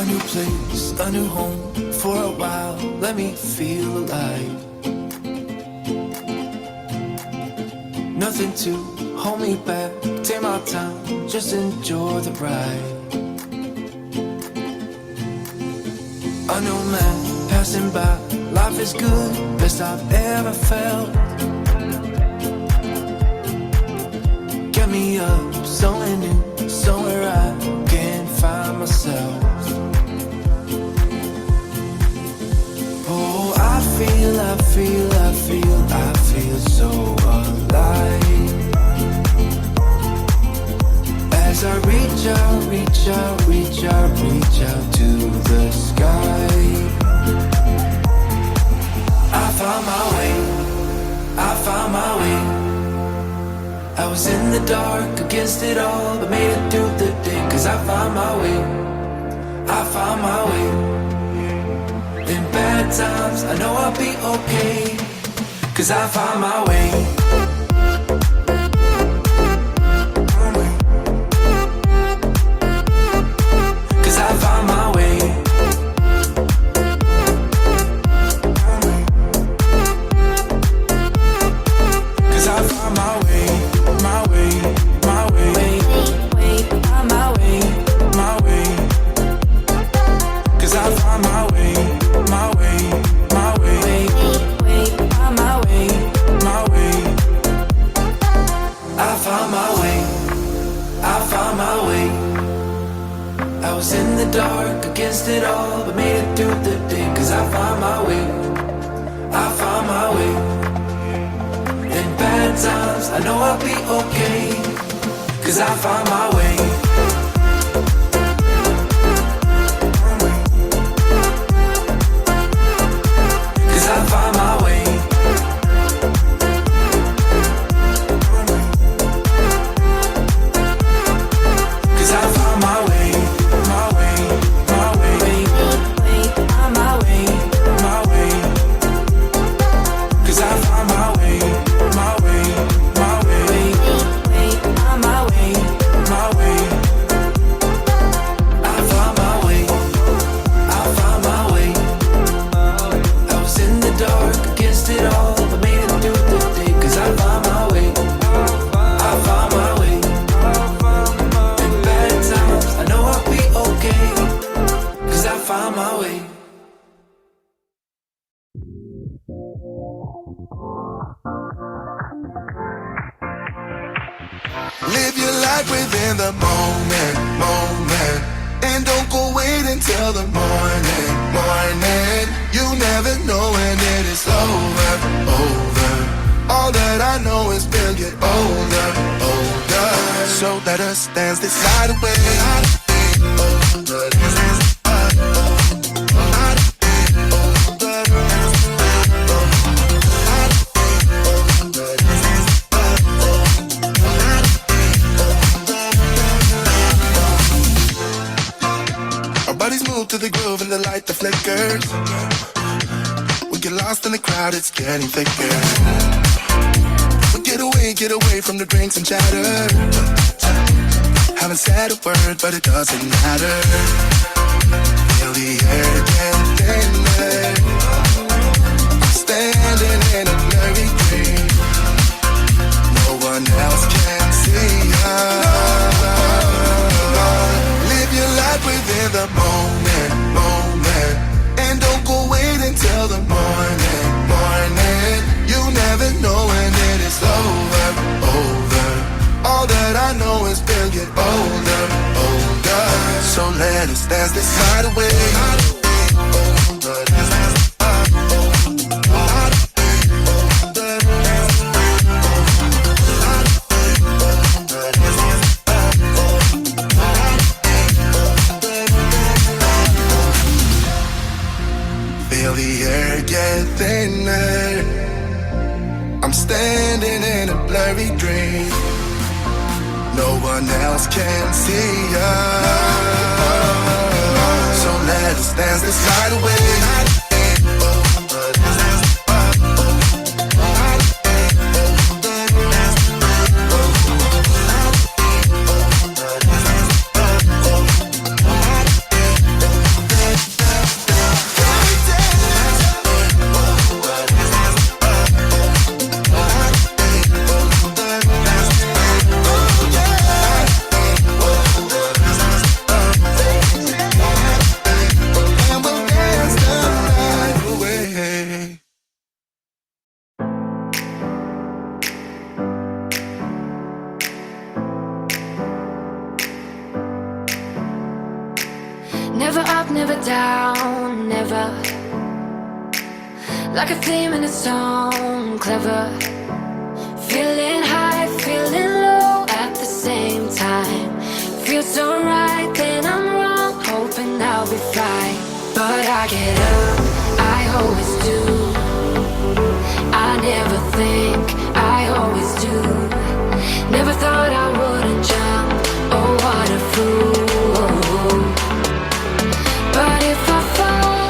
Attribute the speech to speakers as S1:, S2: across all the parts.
S1: A new place, a new home. For a while, let me feel alive. Nothing to hold me back. Take my time, just enjoy the ride. A new man passing by. Life is good, best I've ever felt. Get me up, somewhere new, somewhere I can find myself. Oh, I feel so alive. As I reach out to the sky. I found my way. I was in the dark against it all, but made it through the day. Cause I found my way. In bad times, I know I'll be okay. Cause I found my way. Cause I found my way. Cause I found my way, my way, my way. Find my way, my way. Cause I found my way, my way, my way. Find my way, my way. I found my way, I found my way. I was in the dark against it all, but made it through the day. Cause I found my way, I found my way. In bad times, I know I'll be okay. Cause I found my way. Cause I found my way. Cause I found my way, my way, my way. Find my way, my way. Cause I found my way, my way, my way. Find my way, my way. I found my way, I found my way. I was in the dark against it all, but made it through the day. Cause I found my way, I found my way. In bad times, I know I'll be okay. Cause I found my way.
S2: Live your life within the moment, moment. And don't go wait until the morning, morning. You never know when it is over, over. All that I know is we'll get older, older. So let us dance this night away. Our bodies move to the groove and the light that flickers. We get lost in the crowd, it's getting thicker. We get away from the drinks and chatter. Haven't said a word, but it doesn't matter. Feel the air get thinner. Standing in a blurry dream. No one else can see us. Live your life within the moment, moment. And don't go wait until the morning, morning. You never know when it is over, over. All that I know is we'll get older, older. So let us dance this night away. Feel the air get thinner. I'm standing in a blurry dream. No one else can see us. So let us dance this night away.
S1: never down, never. Like a theme in a song, clever. Feeling high, feeling low at the same time. Feels so right, then I'm wrong, hoping I'll be fine. But I get up, I always do. I never think, I always do. Never thought I wouldn't jump, oh what a fool. But if I fall,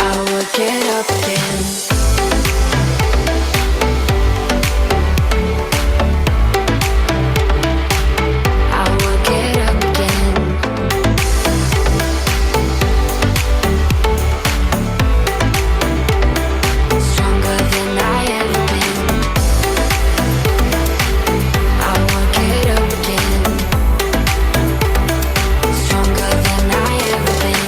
S1: I will get up again. I will get up again. Stronger than I ever been. I will get up again. Stronger than I ever been.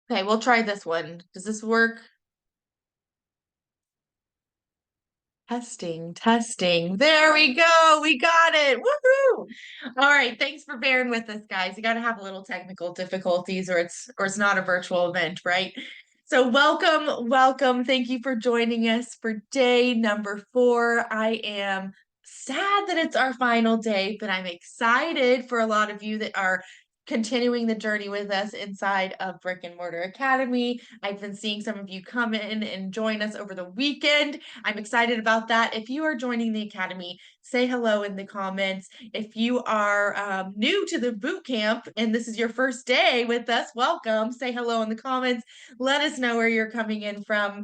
S1: Okay, we'll try this one. Does this work? Testing, testing. There we go. We got it. Woohoo! All right, thanks for bearing with us, guys. You got to have a little technical difficulties or it's not a virtual event, right? So welcome, welcome. Thank you for joining us for day number 4. I am sad that it's our final day, but I'm excited for a lot of you that are continuing the journey with us inside of Brick and Mortar Academy. I've been seeing some of you come in and join us over the weekend. I'm excited about that. If you are joining the Academy, say hello in the comments. If you are new to the boot camp and this is your first day with us, welcome. Say hello in the comments. Let us know where you're coming in from.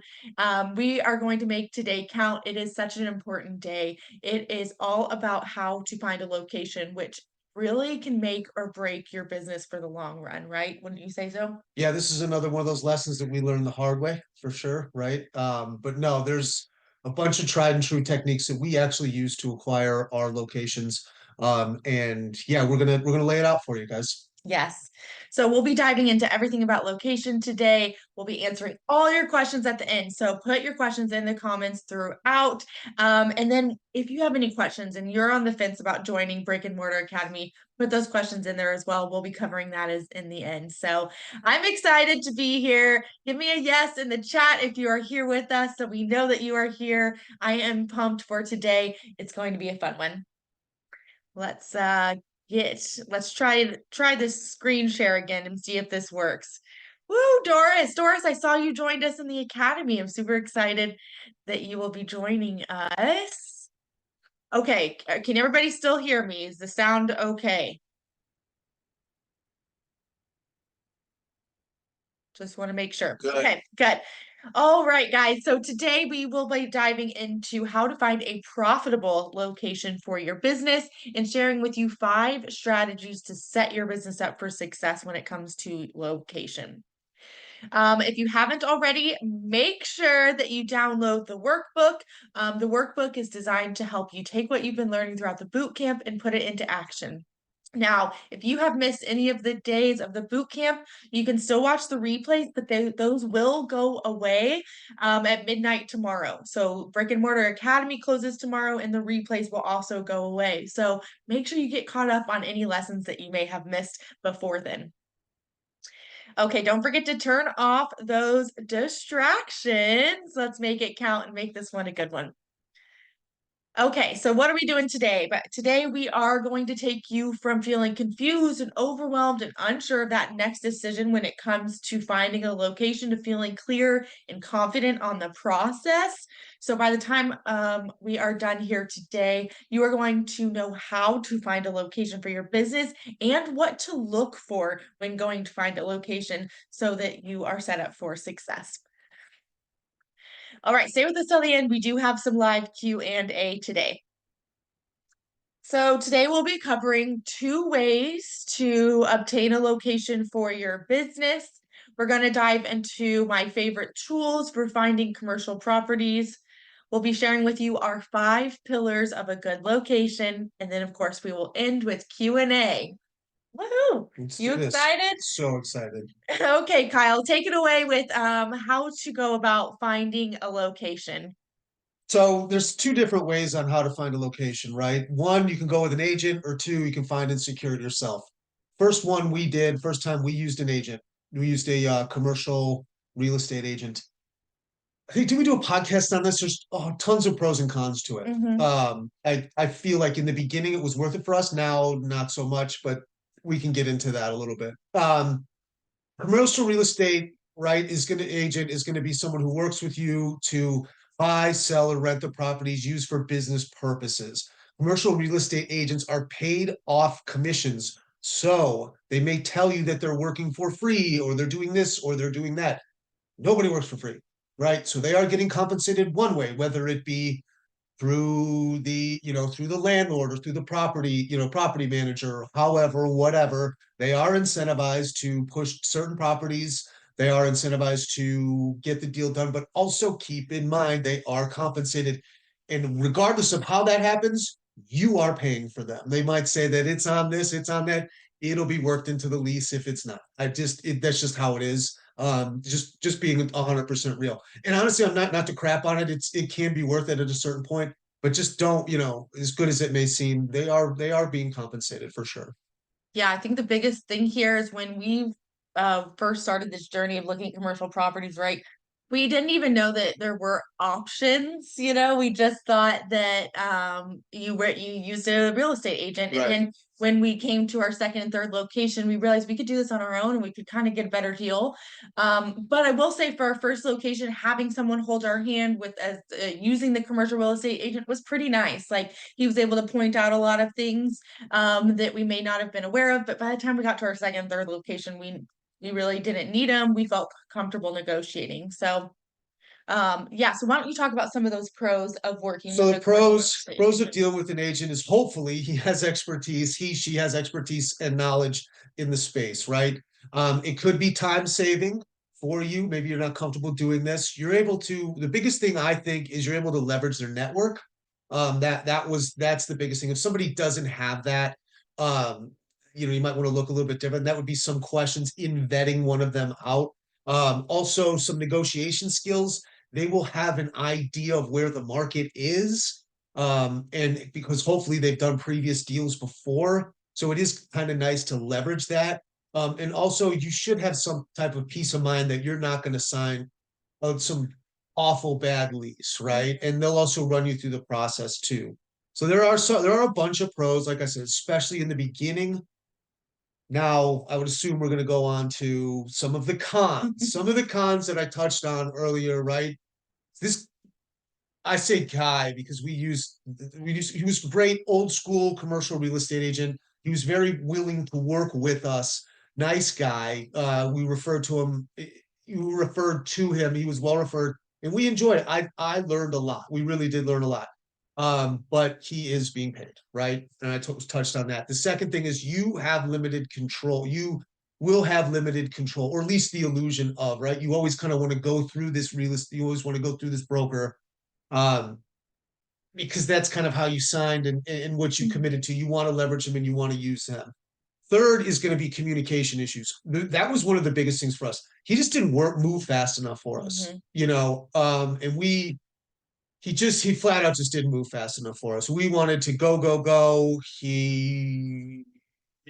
S1: We are going to make today count. It is such an important day. It is all about how to find a location, which really can make or break your business for the long run, right? Wouldn't you say so?
S3: Yeah, this is another one of those lessons that we learned the hard way for sure, right? But no, there's a bunch of tried and true techniques that we actually use to acquire our locations. And yeah, we're gonna lay it out for you guys.
S1: Yes. So we'll be diving into everything about location today. We'll be answering all your questions at the end. So put your questions in the comments throughout. And then if you have any questions and you're on the fence about joining Brick and Mortar Academy, put those questions in there as well. We'll be covering that as in the end. So I'm excited to be here. Give me a yes in the chat if you are here with us so we know that you are here. I am pumped for today. It's going to be a fun one. Let's try this screen share again and see if this works. Woo, Doris. Doris, I saw you joined us in the Academy. I'm super excited that you will be joining us. Okay, can everybody still hear me? Is the sound okay? Just want to make sure.
S3: Good.
S1: Okay, good. All right, guys. So today we will be diving into how to find a profitable location for your business and sharing with you 5 strategies to set your business up for success when it comes to location. If you haven't already, make sure that you download the workbook. The workbook is designed to help you take what you've been learning throughout the boot camp and put it into action. Now, if you have missed any of the days of the boot camp, you can still watch the replays, but those will go away at midnight tomorrow. So Brick and Mortar Academy closes tomorrow and the replays will also go away. So make sure you get caught up on any lessons that you may have missed before then.
S4: Okay, don't forget to turn off those distractions. Let's make it count and make this one a good one. Okay, so what are we doing today? But today we are going to take you from feeling confused and overwhelmed and unsure of that next decision when it comes to finding a location to feeling clear and confident on the process. So by the time we are done here today, you are going to know how to find a location for your business and what to look for when going to find a location so that you are set up for success. All right, stay with us till the end. We do have some live Q&A today. So today we'll be covering 2 ways to obtain a location for your business. We're going to dive into my favorite tools for finding commercial properties. We'll be sharing with you our 5 pillars of a good location, and then of course we will end with Q&A. Woohoo! You excited?
S3: So excited.
S4: Okay, Kyle, take it away with how to go about finding a location.
S3: So there's 2 different ways on how to find a location, right? One, you can go with an agent, or 2, you can find and secure it yourself. First time we used an agent. We used a commercial real estate agent. I think, did we do a podcast on this? There's tons of pros and cons to it. I feel like in the beginning it was worth it for us. Now, not so much, but we can get into that a little bit. Commercial real estate, right, agent is going to be someone who works with you to buy, sell, or rent the properties used for business purposes. Commercial real estate agents are paid off commissions. So they may tell you that they're working for free, or they're doing this, or they're doing that. Nobody works for free, right? So they are getting compensated one way, whether it be through through the landlord or through the property manager, however, whatever. They are incentivized to push certain properties. They are incentivized to get the deal done, but also keep in mind they are compensated. And regardless of how that happens, you are paying for them. They might say that it's on this, it's on that. It'll be worked into the lease if it's not. That's just how it is. Just being 100% real. And honestly, I'm not to crap on it. It can be worth it at a certain point, but just don't, as good as it may seem, they are being compensated for sure.
S4: Yeah, I think the biggest thing here is when we first started this journey of looking at commercial properties, right? We didn't even know that there were options, we just thought that you used a real estate agent.
S3: Right.
S4: And then when we came to our second and third location, we realized we could do this on our own and we could kind of get a better deal. But I will say for our first location, having someone hold our hand with using the commercial real estate agent was pretty nice. Like he was able to point out a lot of things that we may not have been aware of. But by the time we got to our second and third location, we really didn't need them. We felt comfortable negotiating. So yeah, so why don't you talk about some of those pros of working
S3: So
S4: with
S3: the
S4: a commercial real
S3: pros
S4: estate
S3: of
S4: agent?
S3: dealing with an agent is hopefully she has expertise and knowledge in the space, right? It could be time saving for you. Maybe you're not comfortable doing this. The biggest thing I think is you're able to leverage their network. That's the biggest thing. If somebody doesn't have that, you might want to look a little bit different. That would be some questions in vetting one of them out. Also some negotiation skills. They will have an idea of where the market is. And because hopefully they've done previous deals before. So it is kind of nice to leverage that. And also you should have some type of peace of mind that you're not going to sign some awful bad lease, right? And they'll also run you through the process too. So there are a bunch of pros, like I said, especially in the beginning. Now, I would assume we're going to go on to some of the cons, some of the cons that I touched on earlier, right? This, I say guy because he was great, old school commercial real estate agent. He was very willing to work with us. Nice guy. We referred to him. You referred to him. He was well referred, and we enjoyed it. I learned a lot. We really did learn a lot. But he is being paid, right? And I touched on that. The second thing is you have limited control. You will have limited control, or at least the illusion of, right? You always kind of want to go through this you always want to go through this broker, because that's kind of how you signed and what you committed to. You want to leverage him and you want to use him. Third is going to be communication issues. That was one of the biggest things for us. He just didn't move fast enough for us, and he flat out just didn't move fast enough for us. We wanted to go, go, go. He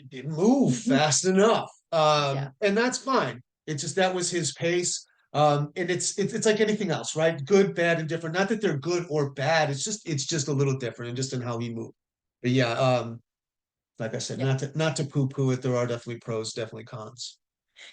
S3: didn't move fast enough. And that's fine. It's just that was his pace. And it's like anything else, right? Good, bad, and different. Not that they're good or bad. It's just a little different, and just in how he moved. But yeah, like I said,
S4: Yeah.
S3: not to poo-poo it. There are definitely pros, definitely cons.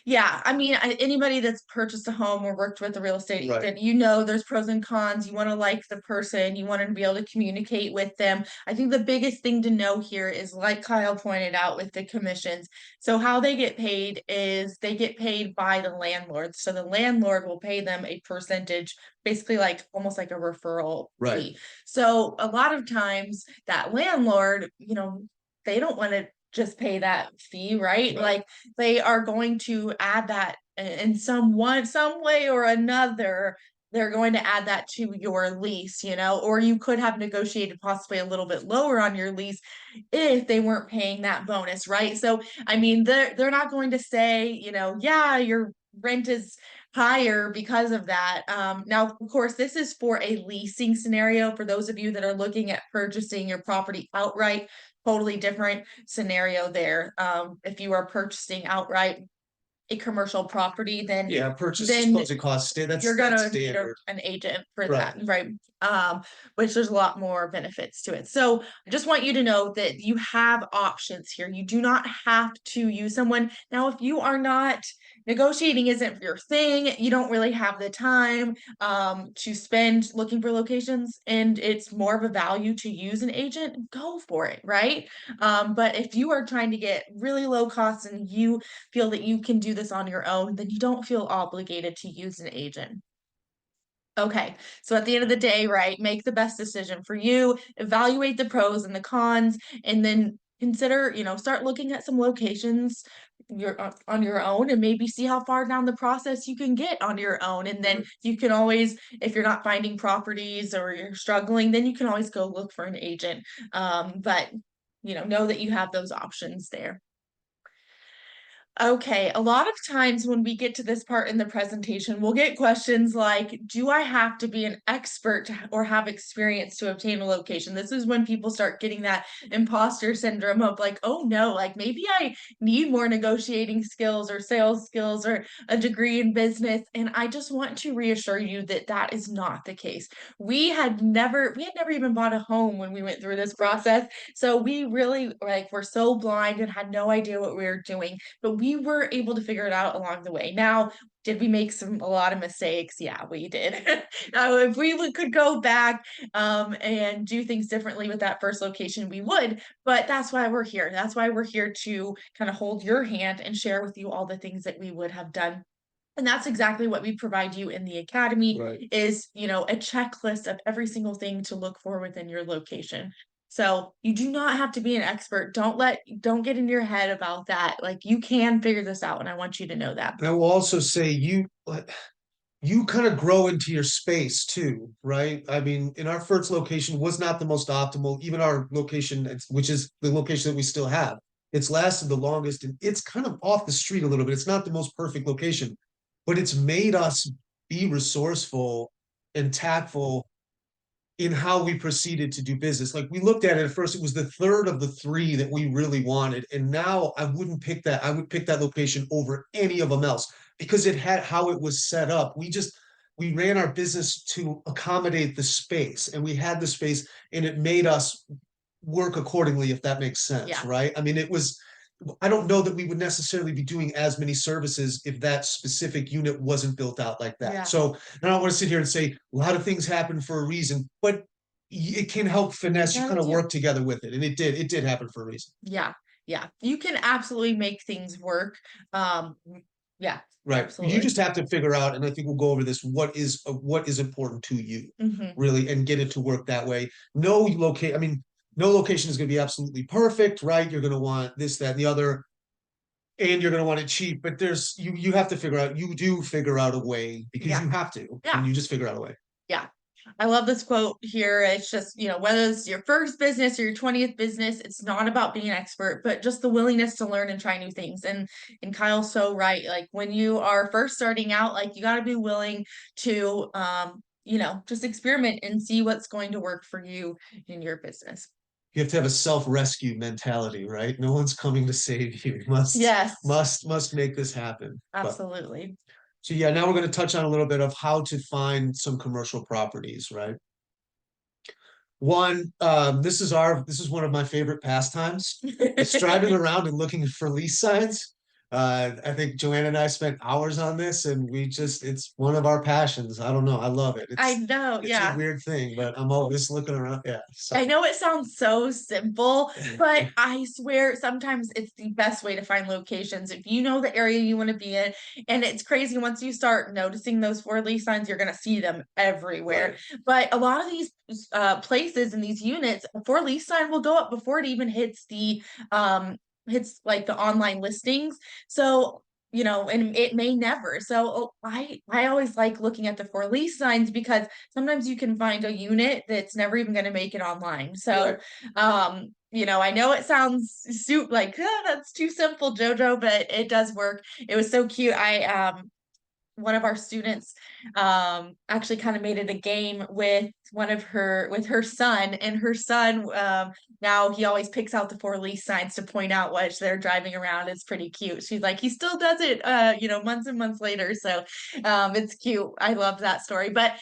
S4: Yeah, I mean, anybody that's purchased a home or worked with a real estate
S3: Right.
S4: agent, you know, there's pros and cons. You want to like the person, you want to be able to communicate with them. I think the biggest thing to know here is, like Kyle pointed out with the commissions. So how they get paid is they get paid by the landlord. So the landlord will pay them a percentage, basically like almost like a referral
S3: Right.
S4: fee. So a lot of times that landlord, you know, they don't want to just pay that fee, right?
S3: Right.
S4: Like they are going to add that in some way or another. They're going to add that to your lease, you know, or you could have negotiated possibly a little bit lower on your lease if they weren't paying that bonus, right? So I mean, they're not going to say, you know, yeah, your rent is higher because of that. Now, of course, this is for a leasing scenario. For those of you that are looking at purchasing your property outright, totally different scenario there. If you are purchasing outright a commercial property,
S3: Yeah, purchase
S4: then
S3: closing costs.
S4: you're
S3: That's
S4: gonna need
S3: standard.
S4: an agent for
S3: Right.
S4: that, right? Which there's a lot more benefits to it. So I just want you to know that you have options here. You do not have to use someone. Now, if you are not negotiating isn't your thing, you don't really have the time to spend looking for locations, and it's more of a value to use an agent, go for it, right? But if you are trying to get really low costs and you feel that you can do this on your own, then you don't feel obligated to use an agent. Okay, so at the end of the day, right, make the best decision for you, evaluate the pros and the cons, and then consider, you know, start looking at some locations on your own, and maybe see how far down the process you can get on your own. And then you can always, if you're not finding properties or you're struggling, then you can always go look for an agent. But you know that you have those options there. Okay, a lot of times when we get to this part in the presentation, we'll get questions like, do I have to be an expert or have experience to obtain a location? This is when people start getting that imposter syndrome of like, oh no, like maybe I need more negotiating skills or sales skills or a degree in business. And I just want to reassure you that that is not the case. We had never even bought a home when we went through this process. So we really like were so blind and had no idea what we were doing, but we were able to figure it out along the way. Now, did we make a lot of mistakes? Yeah, we did. Now, if could go back and do things differently with that first location, we would. But that's why we're here. That's why we're here to kind of hold your hand and share with you all the things that we would have done. And that's exactly what we provide you in the academy
S3: Right.
S4: is, you know, a checklist of every single thing to look for within your location. So you do not have to be an expert. Don't get in your head about that. Like you can figure this out, and I want you to know that.
S3: And I will also say you kind of grow into your space too, right? I mean, in our first location was not the most optimal, even our location, which is the location that we still have. It's lasted the longest, and it's kind of off the street a little bit. It's not the most perfect location, but it's made us be resourceful and tactful in how we proceeded to do business. Like we looked at it at first, it was the third of the three that we really wanted. And now I wouldn't pick that. I would pick that location over any of them else because it had how it was set up. We ran our business to accommodate the space, and we had the space, and it made us work accordingly, if that makes sense,
S4: Yeah.
S3: right? I mean, I don't know that we would necessarily be doing as many services if that specific unit wasn't built out like that.
S4: Yeah.
S3: So I don't want to sit here and say a lot of things happen for a reason, but it can help finesse. You
S4: Yeah,
S3: kind
S4: they
S3: of
S4: do.
S3: work together with it, and it did happen for a reason.
S4: Yeah. Yeah. You can absolutely make things work. Yeah,
S3: Right. You
S4: absolutely.
S3: just have to figure out, and I think we'll go over this, what is important to you, really, and get it to work that way. I mean, no location is going to be absolutely perfect, right? You're going to want this, that, and the other, and you're going to want it cheap, but you have to you do figure out a way because
S4: Yeah.
S3: you have to,
S4: Yeah.
S3: and you just figure out a way.
S4: Yeah. I love this quote here. It's just, you know, whether it's your first business or your 20th business, it's not about being an expert, but just the willingness to learn and try new things. And Kyle's so right. Like when you are first starting out, like you got to be willing to you know, just experiment and see what's going to work for you in your business.
S3: you have to have a self-rescue mentality, right? No one's coming to save you. You must
S4: Yes,
S3: must make this happen. But
S4: absolutely.
S3: so yeah, now we're going to touch on a little bit of how to find some commercial properties, right? One, this is one of my favorite pastimes. It's driving around and looking for lease signs. I think Joanna and I spent hours on this, and it's one of our passions. I don't know, I love it.
S4: I know,
S3: It's a
S4: yeah.
S3: weird thing, but I'm always looking around. Yeah.
S4: I
S3: So
S4: know it sounds so simple, but I swear sometimes it's the best way to find locations. If you know the area you want to be in, and it's crazy once you start noticing those for lease signs, you're going to see them everywhere.
S3: Right.
S4: But a lot of these places and these units, a for lease sign will go up before it even hits like the online listings. So and it may never. So I always like looking at the for lease signs because sometimes you can find a unit that's never even going to make it online. So,
S3: Right.
S4: I know it sounds like that's too simple, Jojo, but it does work. It was so cute. One of our students actually kind of made it a game with her son, and her son now he always picks out the for lease signs to point out which they're driving around. It's pretty cute. She's like, he still does it months and months later. So it's cute. I love that story. But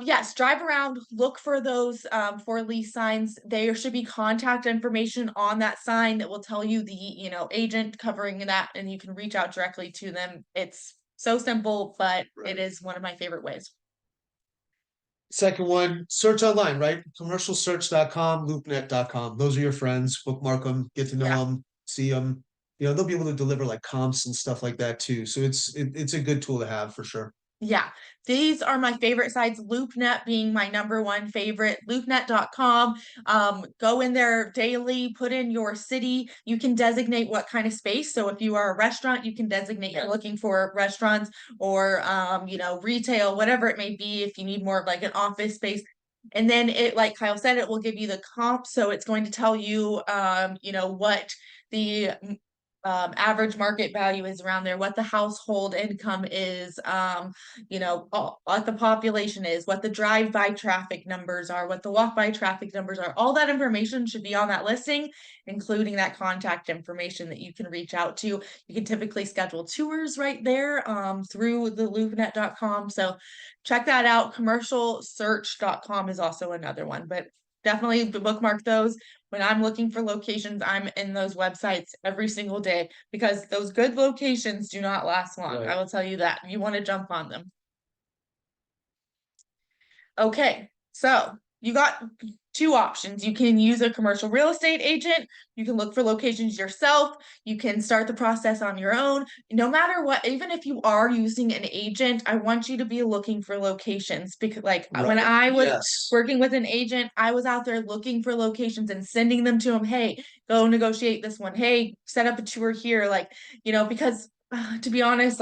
S4: yes, drive around, look for those for lease signs. There should be contact information on that sign that will tell you the agent covering that, and you can reach out directly to them. It's so simple, but it is one of my favorite ways.
S3: Second one, search online, right? Commercialsearch.com, loopnet.com. Those are your friends. Bookmark them, get to know
S4: Yeah.
S3: them, see them. They'll be able to deliver like comps and stuff like that too. So it's a good tool to have for sure.
S4: Yeah, these are my favorite sites, LoopNet being my number one favorite. LoopNet.com. Go in there daily, put in your city. You can designate what kind of space. So if you are a restaurant, you can designate you're looking for restaurants or retail, whatever it may be, if you need more of like an office space. And then it, like Kyle said, it will give you the comp. So it's going to tell you what the average market value is around there, what the household income is, what the population is, what the drive-by traffic numbers are, what the walk-by traffic numbers are. All that information should be on that listing, including that contact information that you can reach out to. You can typically schedule tours right there through the loopnet.com. So check that out. Commercialsearch.com is also another one, but definitely bookmark those. When I'm looking for locations, I'm in those websites every single day because those good locations do not last long.
S3: Right.
S4: I will tell you that. You want to jump on them. Okay, so you got two options. You can use a commercial real estate agent. You can look for locations yourself. You can start the process on your own. No matter what, even if you are using an agent, I want you to be looking for locations because when
S3: Right.
S4: I was
S3: Yes.
S4: working with an agent, I was out there looking for locations and sending them to him. Hey, go negotiate this one. Hey, set up a tour here. Because to be honest,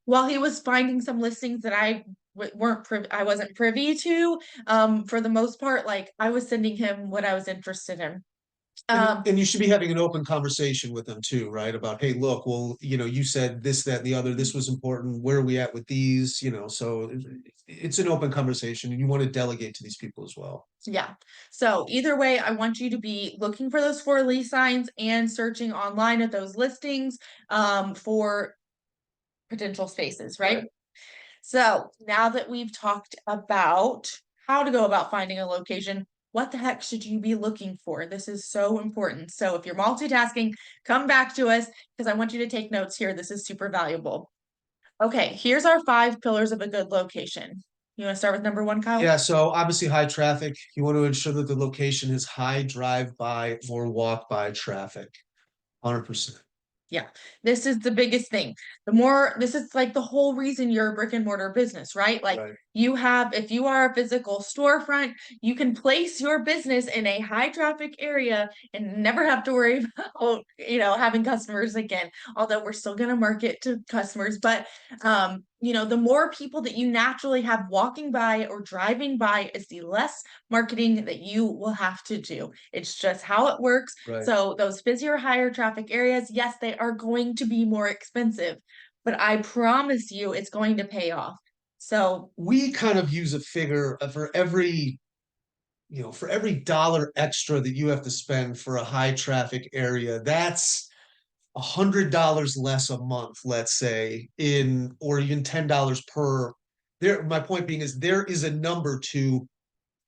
S4: while he was finding some listings that I wasn't privy to, for the most part, I was sending him what I was interested in.
S3: And you should be having an open conversation with them too, right? About, hey, look, well, you said this, that, and the other, this was important. Where are we at with these? So it's an open conversation, and you want to delegate to these people as well.
S4: Yeah. So either way, I want you to be looking for those for lease signs and searching online at those listings for potential spaces, right? So now that we've talked about how to go about finding a location, what the heck should you be looking for? This is so important. So if you're multitasking, come back to us because I want you to take notes here. This is super valuable. Okay, here's our 5 pillars of a good location. You want to start with number 1, Kyle?
S3: Yeah, so obviously high traffic. You want to ensure that the location has high drive-by or walk-by traffic. 100%.
S4: Yeah, this is the biggest thing. This is like the whole reason you're a brick and mortar business, right?
S3: Right.
S4: If you are a physical storefront, you can place your business in a high traffic area and never have to worry about, having customers again. Although we're still going to market to customers, but the more people that you naturally have walking by or driving by is the less marketing that you will have to do. It's just how it works.
S3: Right.
S4: So those busier, higher traffic areas, yes, they are going to be more expensive, but I promise you it's going to pay off. So
S3: we kind of use a figure for every for every dollar extra that you have to spend for a high traffic area, that's $100 less a month, let's say, or even $10 per. My point being is there is a number to,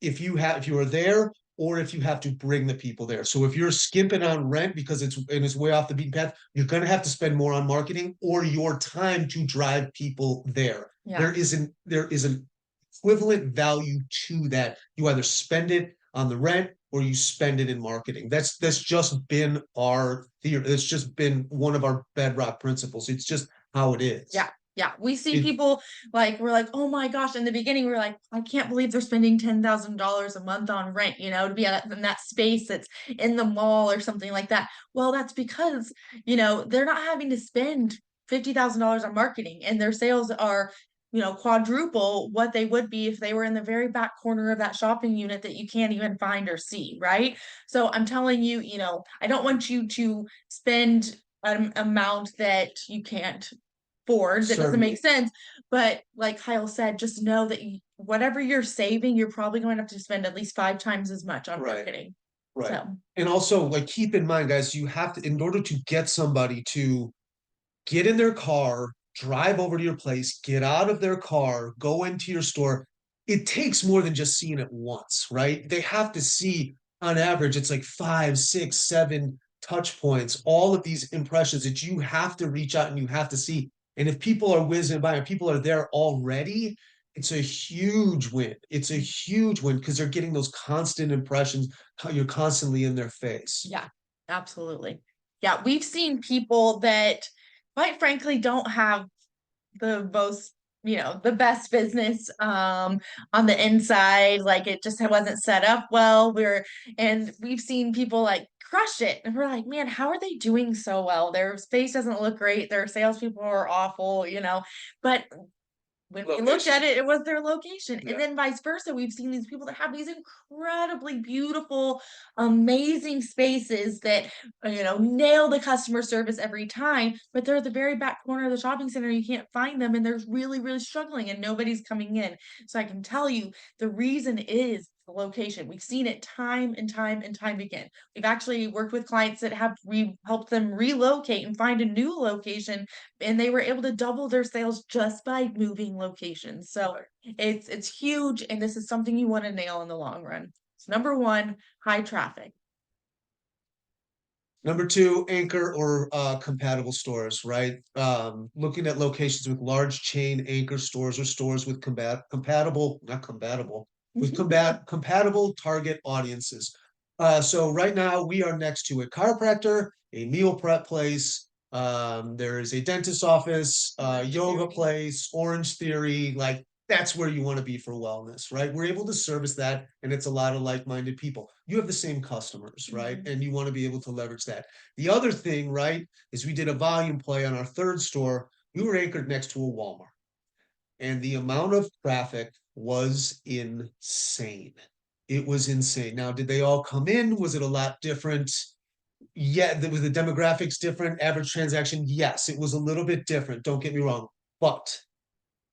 S3: if you are there, or if you have to bring the people there. So if you're skimping on rent because it's way off the beaten path, you're gonna have to spend more on marketing or your time to drive people there.
S4: Yeah.
S3: There is an equivalent value to that. You either spend it on the rent or you spend it in marketing. That's just been our theory. It's just been one of our bedrock principles. It's just how it is.
S4: Yeah. Yeah, we see people like, we're like, oh my gosh, in the beginning we are like, I can't believe they're spending $10,000 a month on rent, to be in that space that's in the mall or something like that. Well, that's because, they're not having to spend $50,000 on marketing, and their sales are, quadruple what they would be if they were in the very back corner of that shopping unit that you can't even find or see, right? So I'm telling you, I don't want you to spend an amount that you can't afford, that doesn't make sense. But like Kyle said, just know that whatever you're saving, you're probably going to have to spend at least 5 times as much on marketing.
S3: Right.
S4: So,
S3: And also, like, keep in mind, guys, you have to, in order to get somebody to get in their car, drive over to your place, get out of their car, go into your store, it takes more than just seeing it once, right? They have to see, on average, it's like 5, 6, 7 touch points, all of these impressions that you have to reach out and you have to see. And if people are whizzing by and people are there already, it's a huge win. It's a huge win because they're getting those constant impressions. You're constantly in their face.
S4: yeah, absolutely. Yeah, we've seen people that, quite frankly, don't have the most, the best business on the inside. Like, it just wasn't set up well. And we've seen people like crush it, and we're like, man, how are they doing so well? Their space doesn't look great, their salespeople are awful, but when we looked at it, it was their location. And then vice versa, we've seen these people that have these incredibly beautiful, amazing spaces that, nail the customer service every time, but they're at the very back corner of the shopping center. You can't find them, and they're really, really struggling, and nobody's coming in. So I can tell you the reason is the location. We've seen it time and time and time again. We've actually worked with clients that we've helped them relocate and find a new location, and they were able to double their sales just by moving locations. So it's huge, and this is something you want to nail in the long run. So number 1, high traffic.
S3: Number 2, anchor or compatible stores, right? Looking at locations with large chain anchor stores or stores with compatible target audiences. So right now we are next to a chiropractor, a meal prep place. There is a dentist office, yoga place, Orange Theory. Like, that's where you want to be for wellness, right? We're able to service that, and it's a lot of like-minded people. You have the same customers, right? And you want to be able to leverage that. The other thing, right, is we did a volume play on our 3rd store. We were anchored next to a Walmart, and the amount of traffic was insane. It was insane. Now, did they all come in? Was it a lot different? Yeah, was the demographics different? Average transaction? Yes, it was a little bit different. Don't get me wrong. But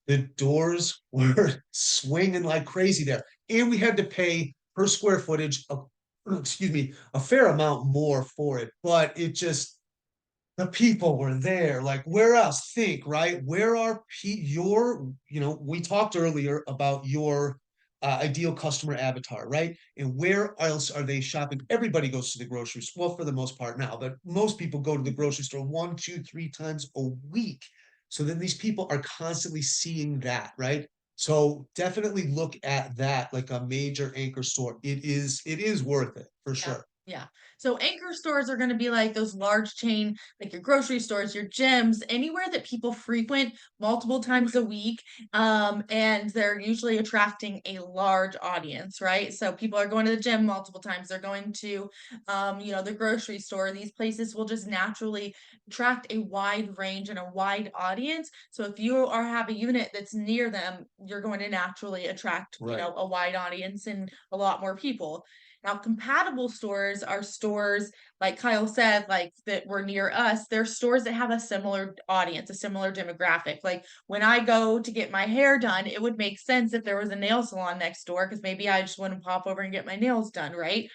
S3: the doors were swinging like crazy there. And we had to pay per square footage, a fair amount more for it. But the people were there. Like, where else? Think, right? Where are we talked earlier about your ideal customer avatar, right? And where else are they shopping? Everybody goes to the grocery store, well, for the most part now, but most people go to the grocery store 1, 2, 3 times a week. So then these people are constantly seeing that, right? So definitely look at that like a major anchor store. It is worth it for sure.
S4: Yeah. So anchor stores are going to be like those large chain, like your grocery stores, your gyms, anywhere that people frequent multiple times a week. And they're usually attracting a large audience, right? So people are going to the gym multiple times. They're going to, the grocery store. These places will just naturally attract a wide range and a wide audience. So if you have a unit that's near them, you're going to naturally attract, a wide audience and a lot more people. Now, compatible stores are stores like Kyle said, like that were near us, there's stores that have a similar audience, a similar demographic. Like when I go to get my hair done, it would make sense if there was a nail salon next door because maybe I just want to pop over and get my nails done, right?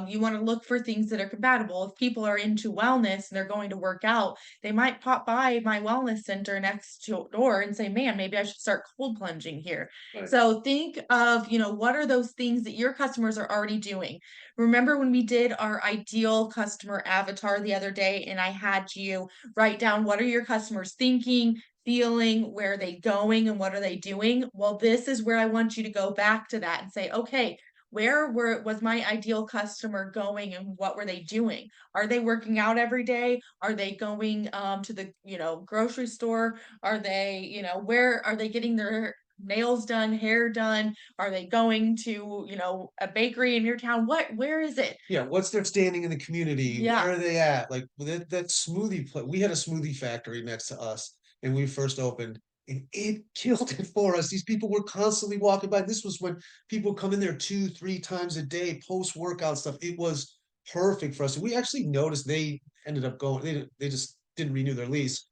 S4: You want to look for things that are compatible. If people are into wellness and they're going to work out, they might pop by my wellness center next door and say, man, maybe I should start cold plunging here.
S3: Right.
S4: So think of, what are those things that your customers are already doing? Remember when we did our ideal customer avatar the other day and I had you write down what are your customers thinking, feeling, where are they going, and what are they doing? Well, this is where I want you to go back to that and say, okay, was my ideal customer going and what were they doing? Are they working out every day? Are they going to the grocery store? Are they, where are they getting their nails done, hair done? Are they going to, a bakery in your town? Where is it?
S3: Yeah, what's their standing in the community?
S4: Yeah.
S3: Where are they at? Like that smoothie we had a smoothie factory next to us and we first opened and it killed it for us. These people were constantly walking by. This was when people come in there 2-3 times a day, post workout stuff. It was perfect for us. And we actually noticed they ended up going, they just didn't renew their lease.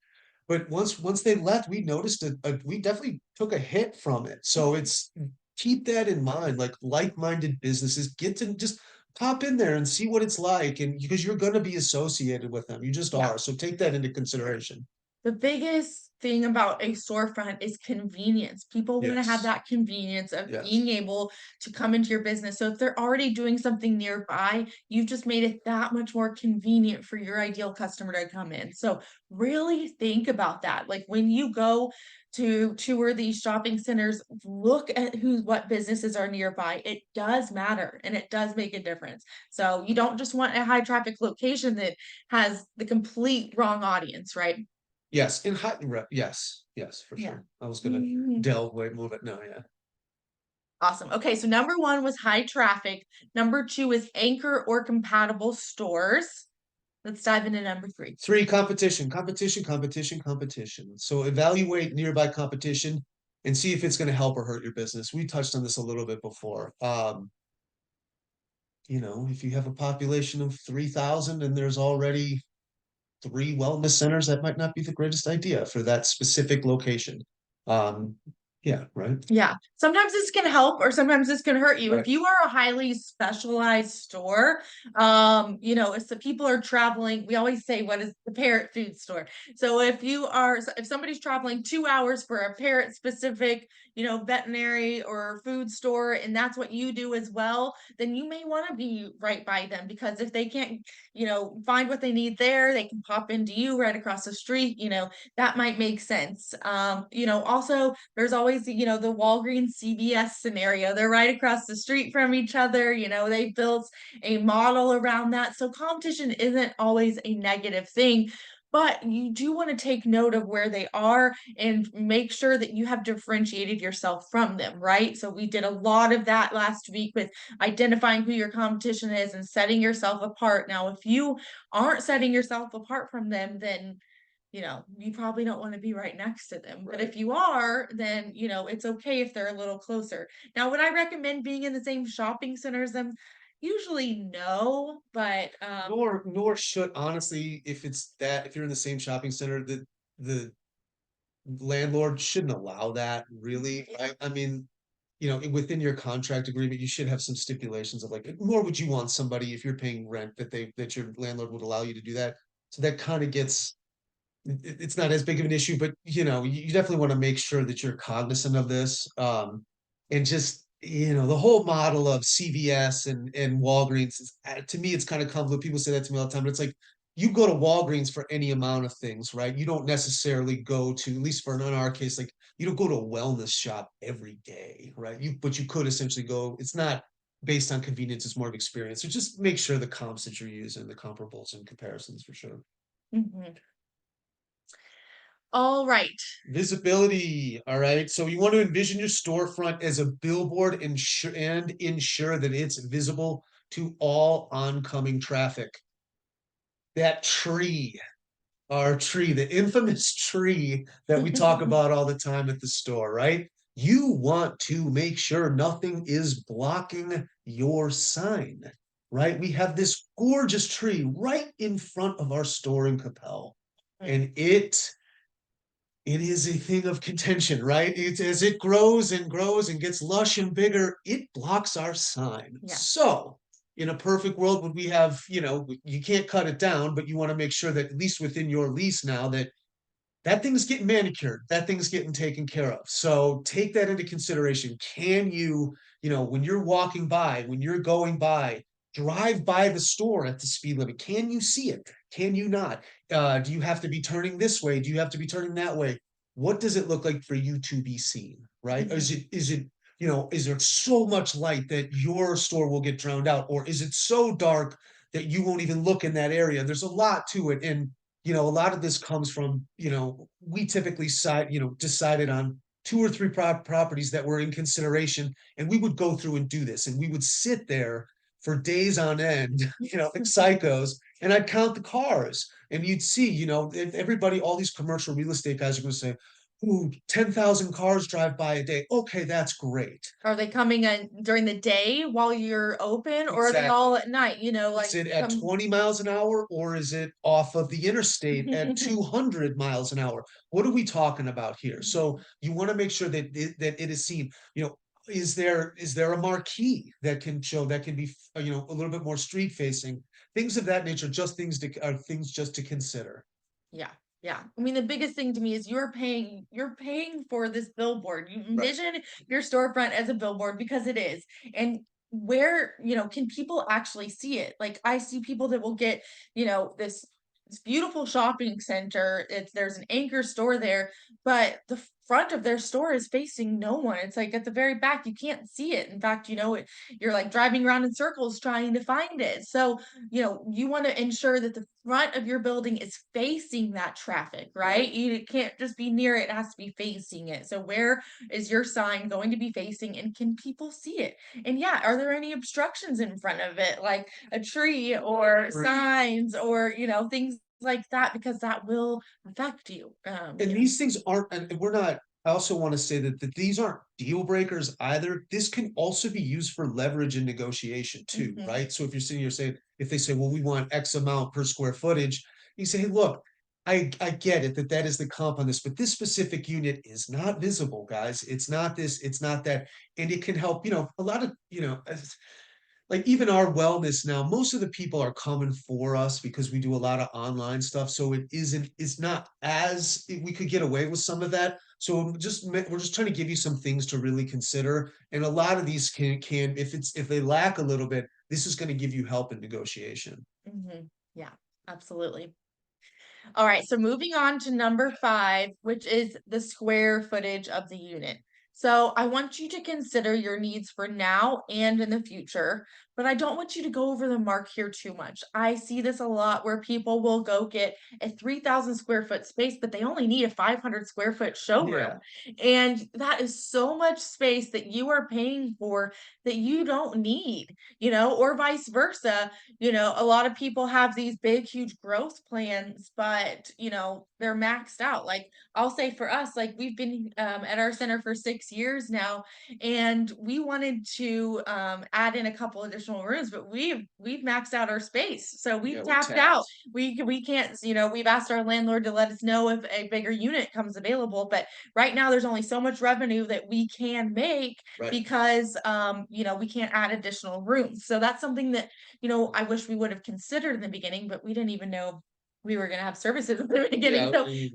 S3: But once they left, we noticed we definitely took a hit from it. So it's keep that in mind, like-minded businesses get to just pop in there and see what it's like, and because you're going to be associated with them, you just
S4: Yeah.
S3: are. So take that into consideration.
S4: The biggest thing about a storefront is convenience. People want to have
S3: Yes.
S4: that convenience of
S3: Yes.
S4: being able to come into your business. So if they're already doing something nearby, you've just made it that much more convenient for your ideal customer to come in. So really think about that. Like when you go to tour these shopping centers, look at what businesses are nearby. It does matter and it does make a difference. So you don't just want a high traffic location that has the complete wrong audience, right?
S3: Yes. Yes, for
S4: Yeah.
S3: sure. I was gonna
S4: Mhm.
S3: delve way more, but no, yeah.
S4: Awesome. Okay, so number one was high traffic. Number two is anchor or compatible stores. Let's dive into number three.
S3: 3, competition. So evaluate nearby competition and see if it's going to help or hurt your business. We touched on this a little bit before. If you have a population of 3,000 and there's already 3 wellness centers, that might not be the greatest idea for that specific location. Um, yeah, right.
S4: Yeah, sometimes this can help or sometimes this can hurt you.
S3: Right.
S4: If you are a highly specialized store, if the people are traveling, we always say, what is the parrot food store? So if somebody's traveling 2 hours for a parrot specific, veterinary or food store, and that's what you do as well, then you may want to be right by them because if they can't, find what they need there, they can pop into you right across the street, that might make sense. Also there's always, the Walgreens CVS scenario. They're right across the street from each other. They built a model around that. So competition isn't always a negative thing, but you do want to take note of where they are and make sure that you have differentiated yourself from them, right? So we did a lot of that last week with identifying who your competition is and setting yourself apart. Now, if you aren't setting yourself apart from them, then you probably don't want to be right next to them. But
S3: Right.
S4: if you are, then, it's okay if they're a little closer. Now, would I recommend being in the same shopping center as them? Usually no, but
S3: Nor should, honestly, if you're in the same shopping center, the landlord shouldn't allow that, really. Right? I mean, within your contract agreement, you should have some stipulations of like, nor would you want somebody if you're paying rent that your landlord would allow you to do that. So that kind of gets it's not as big of an issue, but you definitely want to make sure that you're cognizant of this. And just the whole model of CVS and Walgreens to me it's kind of convoluted. People say that to me all the time, but it's like you go to Walgreens for any amount of things, right? You don't necessarily go to, at least for in our case, like you don't go to a wellness shop every day, right? But you could essentially go. It's not based on convenience; it's more of experience. So just make sure the comps that you're using, the comparables and comparisons, for sure.
S4: mhm. All right.
S3: Visibility. All right. So you want to envision your storefront as a billboard and ensure that it's visible to all oncoming traffic. That tree, our tree, the infamous tree that we talk about all the time at the store, right? You want to make sure nothing is blocking your sign, right? We have this gorgeous tree right in front of our store in Capel. And it is a thing of contention, right? It's as it grows and grows and gets lush and bigger, it blocks our sign.
S4: Yeah.
S3: So in a perfect world, would we have, you can't cut it down, but you want to make sure that at least within your lease now that thing's getting manicured, that thing's getting taken care of. So take that into consideration. Can you, when you're walking by, when you're going by, drive by the store at the speed limit? Can you see it? Can you not? Do you have to be turning this way? Do you have to be turning that way? What does it look like for you to be seen? Right?
S4: Mhm.
S3: Is there so much light that your store will get drowned out? Or is it so dark that you won't even look in that area? There's a lot to it. And a lot of this comes from, we typically decided on 2 or 3 properties that were in consideration, and we would go through and do this, and we would sit there for days on end, like psychos, and I'd count the cars, and you'd see, everybody, all these commercial real estate guys are going to say, ooh, 10,000 cars drive by a day. Okay, that's great.
S4: Are they coming in during the day while you're open, or are they
S3: Exactly.
S4: all at night? Like
S3: Is it at 20 miles an hour, or is it off of the interstate at 200 miles an hour? What are we talking about here? So you want to make sure that it is seen. Is there a marquee that can show, that can be a little bit more street facing, things of that nature? Just things just to consider.
S4: Yeah. Yeah. I mean, the biggest thing to me is you're paying for this billboard. You envision your storefront as a billboard, because it is. And where, can people actually see it? Like, I see people that will get, this beautiful shopping center. There's an anchor store there, but the front of their store is facing no one. It's like at the very back, you can't see it. In fact, you're like driving around in circles trying to find it. So, you want to ensure that the front of your building is facing that traffic, right? You can't just be near it, it has to be facing it. So where is your sign going to be facing, and can people see it? And yeah, are there any obstructions in front of it, like a tree or signs or, things like that, because that will affect you.
S3: And these things aren't, and we're not, I also want to say that these aren't deal breakers either. This can also be used for leverage and negotiation too,
S4: Mhm.
S3: right? So if you're sitting here saying, if they say, well, we want X amount per square footage, you say, hey, look, I get it that is the comp on this, but this specific unit is not visible, guys. It's not this, it's not that. And it can help, a lot of, like even our wellness now, most of the people are coming for us because we do a lot of online stuff. So it's not as, we could get away with some of that. So we're just trying to give you some things to really consider. And a lot of these can, if they lack a little bit, this is going to give you help in negotiation.
S4: Mhm. Yeah, absolutely. All right, so moving on to number 5, which is the square footage of the unit. So I want you to consider your needs for now and in the future, but I don't want you to go over the mark here too much. I see this a lot where people will go get a 3,000 square foot space, but they only need a 500 square foot showroom. And that is so much space that you are paying for that you don't need, or vice versa. A lot of people have these big, huge growth plans, but, they're maxed out. Like, I'll say for us, like, we've been at our center for 6 years now, and we wanted to add in a couple additional rooms, but we've maxed out our space. So we've tapped out. We can't, we've asked our landlord to let us know if a bigger unit comes available, but right now there's only so much revenue that we can make because we can't add additional rooms. So that's something that I wish we would have considered in the beginning, but we didn't even know we were going to have services in the beginning.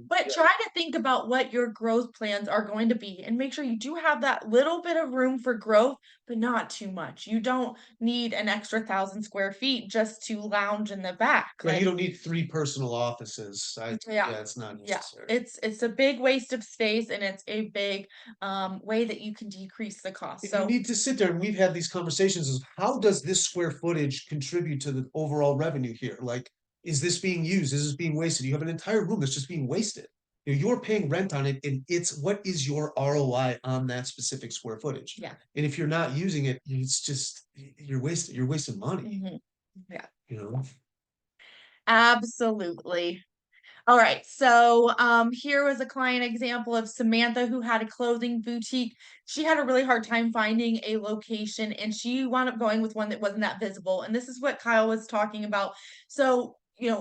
S4: But try to think about what your growth plans are going to be, and make sure you do have that little bit of room for growth, but not too much. You don't need an extra 1,000 square feet just to lounge in the back.
S3: You don't need 3 personal offices. It's not necessary.
S4: It's a big waste of space, and it's a big way that you can decrease the cost.
S3: You need to sit there, and we've had these conversations, is how does this square footage contribute to the overall revenue here? Like, is this being used? Is this being wasted? You have an entire room that's just being wasted. You're paying rent on it, and it's, what is your ROI on that specific square footage?
S4: Yeah.
S3: And if you're not using it, it's just, you're wasting money.
S4: Mhm. Yeah.
S3: You know?
S4: Absolutely. All right, so here was a client example of Samantha who had a clothing boutique. She had a really hard time finding a location and she wound up going with one that wasn't that visible. And this is what Kyle was talking about. So, I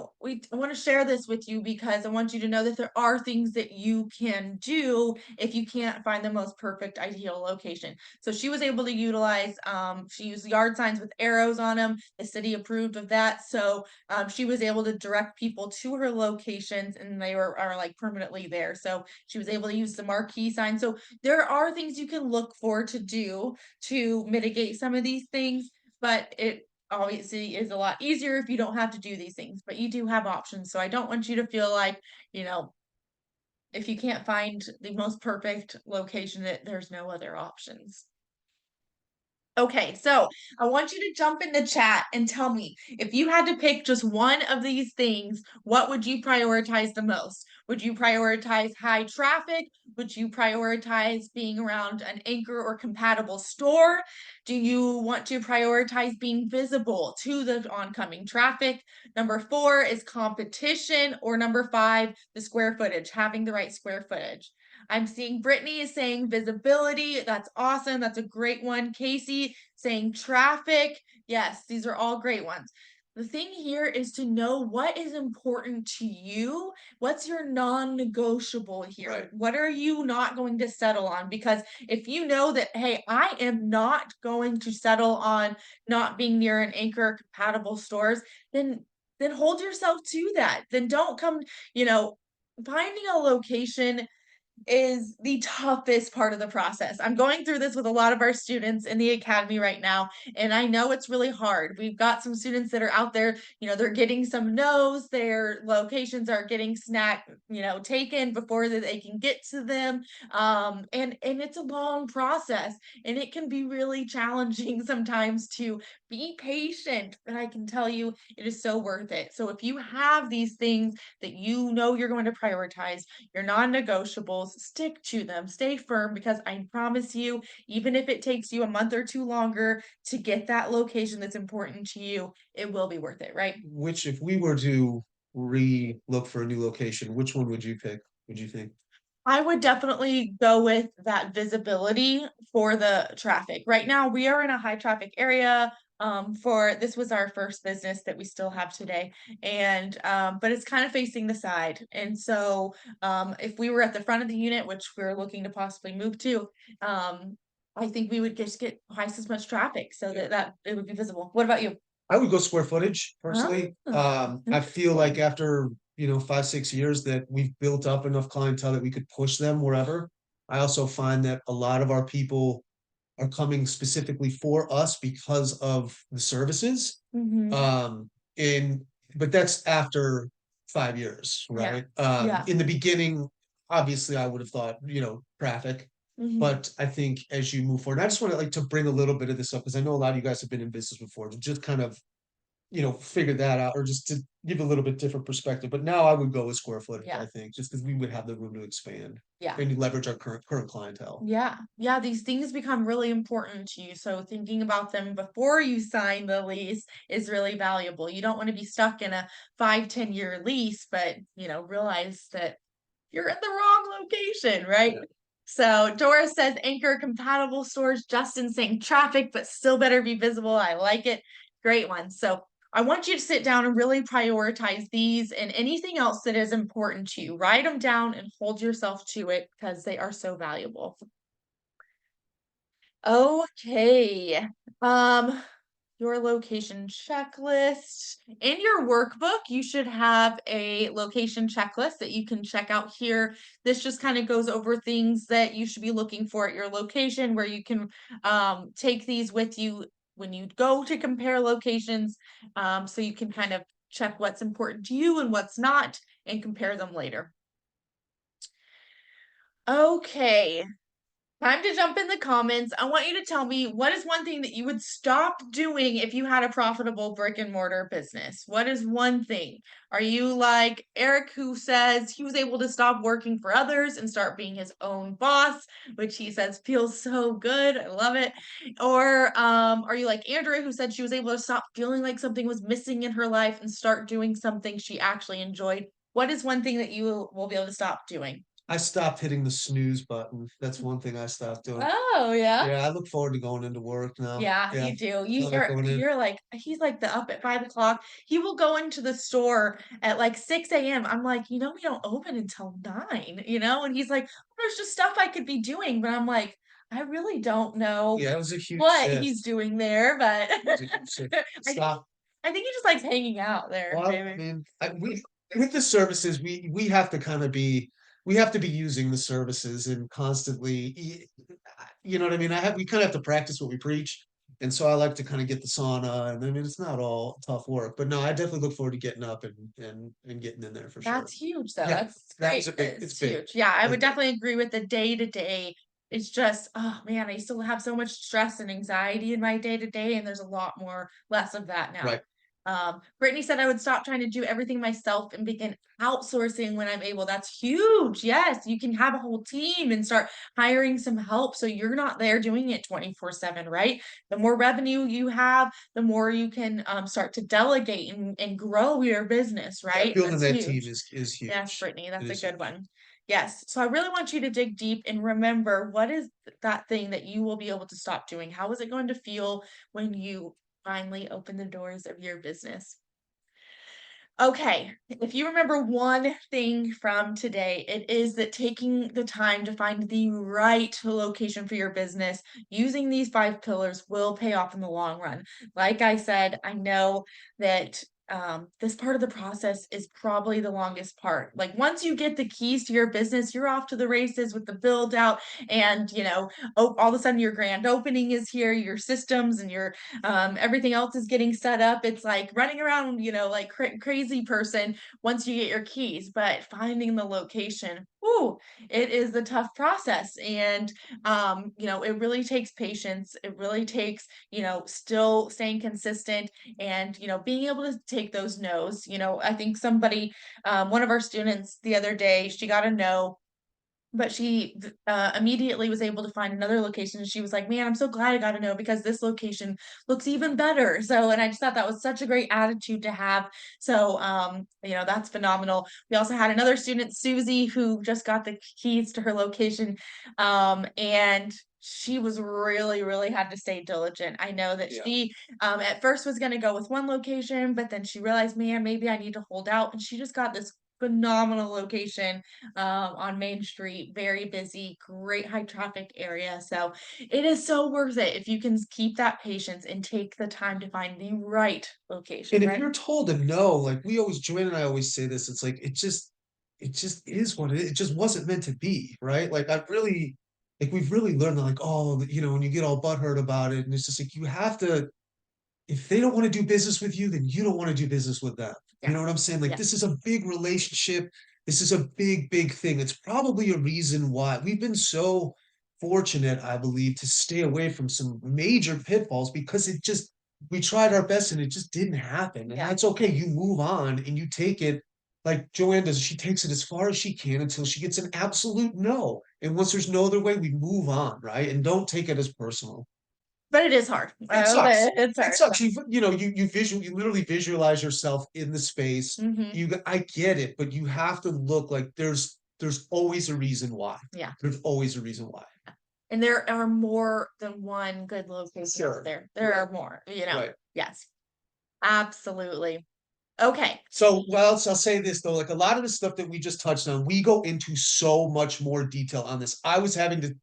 S4: want to share this with you because I want you to know that there are things that you can do if you can't find the most perfect ideal location. So she was able to utilize, she used yard signs with arrows on them. The city approved of that. So she was able to direct people to her locations and they are like permanently there. So she was able to use the marquee sign. So there are things you can look for to do to mitigate some of these things, but it obviously is a lot easier if you don't have to do these things, but you do have options. So I don't want you to feel like, if you can't find the most perfect location, that there's no other options. Okay, so I want you to jump in the chat and tell me if you had to pick just one of these things, what would you prioritize the most? Would you prioritize high traffic? Would you prioritize being around an anchor or compatible store? Do you want to prioritize being visible to the oncoming traffic? Number 4 is competition, or number 5, the square footage, having the right square footage. I'm seeing Brittany is saying visibility. That's awesome. That's a great one. Casey saying traffic. Yes, these are all great ones. The thing here is to know what is important to you. What's your non-negotiable here?
S3: Right.
S4: What are you not going to settle on? Because if you know that, hey, I am not going to settle on not being near an anchor compatible stores, then hold yourself to that. Then don't come, finding a location is the toughest part of the process. I'm going through this with a lot of our students in the academy right now, and I know it's really hard. We've got some students that are out there, they're getting some no's, their locations are getting taken before that they can get to them. And it's a long process and it can be really challenging sometimes to be patient, but I can tell you it is so worth it. So if you have these things that you're going to prioritize, your non-negotiables, stick to them, stay firm, because I promise you, even if it takes you a month or two longer to get that location that's important to you, it will be worth it, right?
S3: Which, if we were to re-look for a new location, which one would you pick, would you think?
S4: I would definitely go with that visibility for the traffic. Right now, we are in a high traffic area. For this was our first business that we still have today, and but it's kind of facing the side. And so, if we were at the front of the unit, which we're looking to possibly move to, I think we would just get twice as much traffic, so that it would be visible. What about you?
S3: I would go square footage personally. I feel like
S4: Interesting.
S3: after, 5-6 years that we've built up enough clientele that we could push them wherever. I also find that a lot of our people are coming specifically for us because of the services.
S4: Mhm.
S3: And but that's after 5 years,
S4: Yeah.
S3: right?
S4: Yeah.
S3: In the beginning, obviously I would have thought, traffic.
S4: Mhm.
S3: But I think as you move forward, and I just want to like to bring a little bit of this up because I know a lot of you guys have been in business before to just kind of, figure that out or just to give a little bit different perspective. But now I would go with square footage,
S4: Yeah.
S3: I think, just because we would have the room to expand
S4: Yeah.
S3: and leverage our current clientele.
S4: Yeah. Yeah. These things become really important to you. So thinking about them before you sign the lease is really valuable. You don't want to be stuck in a 5-10 year lease, but realize that you're in the wrong location, right?
S3: Yeah.
S4: So Doris says anchor compatible stores. Justin saying traffic, but still better be visible. I like it. Great one. So I want you to sit down and really prioritize these and anything else that is important to you. Write them down and hold yourself to it because they are so valuable. Okay. Um, your location checklist. In your workbook, you should have a location checklist that you can check out here. This just kind of goes over things that you should be looking for at your location, where you can take these with you when you go to compare locations, so you can kind of check what's important to you and what's not and compare them later. Okay, time to jump in the comments. I want you to tell me, what is one thing that you would stop doing if you had a profitable brick and mortar business? What is one thing? Are you like Eric, who says he was able to stop working for others and start being his own boss, which he says feels so good. I love it. Or are you like Andrea, who said she was able to stop feeling like something was missing in her life and start doing something she actually enjoyed? What is one thing that you will be able to stop doing?
S3: I stopped hitting the snooze button. That's one thing I stopped doing.
S4: Oh, yeah.
S3: Yeah, I look forward to going into work now.
S4: Yeah,
S3: Yeah,
S4: you do.
S3: I like going in.
S4: You're like he's like the up at 5 o'clock. He will go into the store at like 6 a.m. I'm like, you know, we don't open until 9, you know? And he's like, "Well, there's just stuff I could be doing. But I'm like, I really don't know
S3: Yeah, it was a huge
S4: what
S3: shift.
S4: he's doing there, but
S3: It was a huge shift.
S4: I
S3: Stop.
S4: I think he just likes hanging out there,
S3: Well, I
S4: maybe.
S3: mean, we with the services, we have to kind of be we have to be using the services and constantly, you know what I mean? We kind of have to practice what we preach. And so I like to kind of get the sauna, and I mean, it's not all tough work, but no, I definitely look forward to getting up and getting in there for sure.
S4: That's huge though.
S3: Yeah,
S4: That's
S3: that
S4: great.
S3: was a big. It's
S4: It's
S3: big.
S4: huge. Yeah, I
S3: Like
S4: would definitely agree with the day to day. It's just, oh man, I used to have so much stress and anxiety in my day to day, and there's a lot more less of that now.
S3: right.
S4: Brittany said I would stop trying to do everything myself and begin outsourcing when I'm able. That's huge. Yes, you can have a whole team and start hiring some help so you're not there doing it 24/7, right? The more revenue you have, the more you can start to delegate and grow your business,
S3: Yeah,
S4: right?
S3: building
S4: That's
S3: that team
S4: huge.
S3: is
S4: Yes,
S3: huge.
S4: Brittany,
S3: It
S4: that's a
S3: is
S4: good
S3: huge.
S4: one. Yes. So I really want you to dig deep and remember what is that thing that you will be able to stop doing? How is it going to feel when you finally open the doors of your business? Okay, if you remember one thing from today, it is that taking the time to find the right location for your business using these 5 pillars will pay off in the long run. Like I said, I know that this part of the process is probably the longest part. Like once you get the keys to your business, you're off to the races with the build out, and all of a sudden your grand opening is here, your systems and your everything else is getting set up. It's like running around, like crazy person once you get your keys, but finding the location, whoo, it is a tough process. And, it really takes patience. It really takes, still staying consistent and, being able to take those no's. I think one of our students the other day, she got a no, but she immediately was able to find another location, and she was like, "Man, I'm so glad I got to know because this location looks even better." So, and I just thought that was such a great attitude to have. So, that's phenomenal. We also had another student, Susie, who just got the keys to her location, and she was really, really had to stay diligent. I know that
S3: Yeah.
S4: she at first was going to go with one location, but then she realized, man, maybe I need to hold out, and she just got this phenomenal location on Main Street, very busy, great high traffic area. So it is so worth it if you can keep that patience and take the time to find the right location,
S3: And if
S4: right?
S3: you're told to no, like we always, Joanne and I always say this, it's like it just is what it is. It just wasn't meant to be, right? Like we've really learned that, like, oh, when you get all butthurt about it, and it's just like you have to, if they don't want to do business with you, then you don't want to do business with them. You
S4: Yeah.
S3: know what I'm saying? Like
S4: Yeah.
S3: this is a big relationship. This is a big, big thing. It's probably a reason why we've been so fortunate, I believe, to stay away from some major pitfalls because we tried our best and it just didn't happen. And
S4: Yeah.
S3: that's okay. You move on and you take it like Joanne does. She takes it as far as she can until she gets an absolute no. And once there's no other way, we move on, right? And don't take it as personal.
S4: But it is hard.
S3: It sucks.
S4: It's
S3: It
S4: hard.
S3: sucks. You literally visualize yourself in the space.
S4: Hmm.
S3: I get it, but you have to look like there's always a reason why.
S4: Yeah.
S3: There's always a reason why.
S4: And there are more than one good location
S3: Sure.
S4: out there. There
S3: Right.
S4: are more,
S3: Right.
S4: Yes, absolutely. Okay.
S3: So, well, I'll say this though, like a lot of the stuff that we just touched on, we go into so much more detail on this. I was having to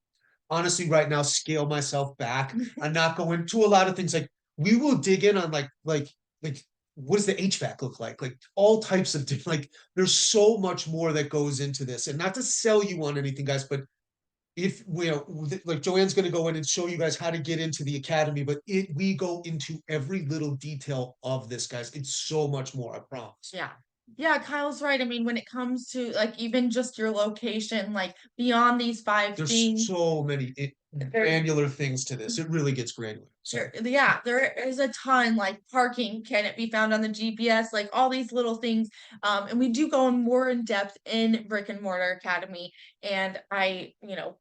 S3: honestly right now scale myself back and not go into a lot of things. Like we will dig in on like what does the HVAC look like? Like all types of different, like there's so much more that goes into this. And not to sell you on anything, guys, but if like Joanne's going to go in and show you guys how to get into the academy, but we go into every little detail of this, guys. It's so much more, I promise.
S4: Yeah. Yeah, Kyle's right. I mean, when it comes to like even just your location, like beyond these five
S3: There's
S4: things,
S3: so many granular things to this. It really gets granular. So
S4: Yeah, there is a ton, like parking, can it be found on the GPS, like all these little things. And we do go more in depth in Brick and Mortar Academy. And I,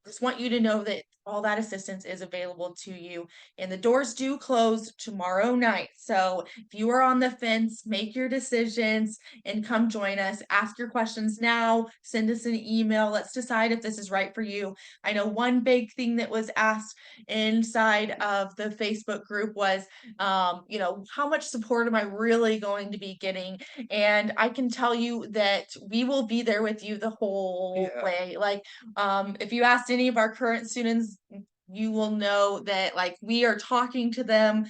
S4: just want you to know that all that assistance is available to you. And the doors do close tomorrow night. So if you are on the fence, make your decisions and come join us. Ask your questions now, send us an email. Let's decide if this is right for you. I know one big thing that was asked inside of the Facebook group was, how much support am I really going to be getting? And I can tell you that we will be there with you the whole
S3: Yeah.
S4: way. Like, if you asked any of our current students, you will know that like we are talking to them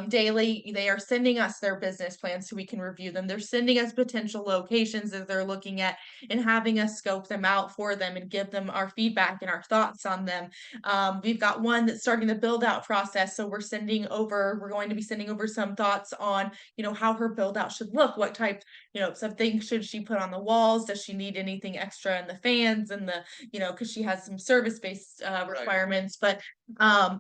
S4: daily. They are sending us their business plans so we can review them. They're sending us potential locations that they're looking at and having us scope them out for them and give them our feedback and our thoughts on them. We've got one that's starting the build out process. So we're going to be sending over some thoughts on, how her build out should look, what type, some things should she put on the walls? Does she need anything extra in the fans and because she has some service-based requirements, but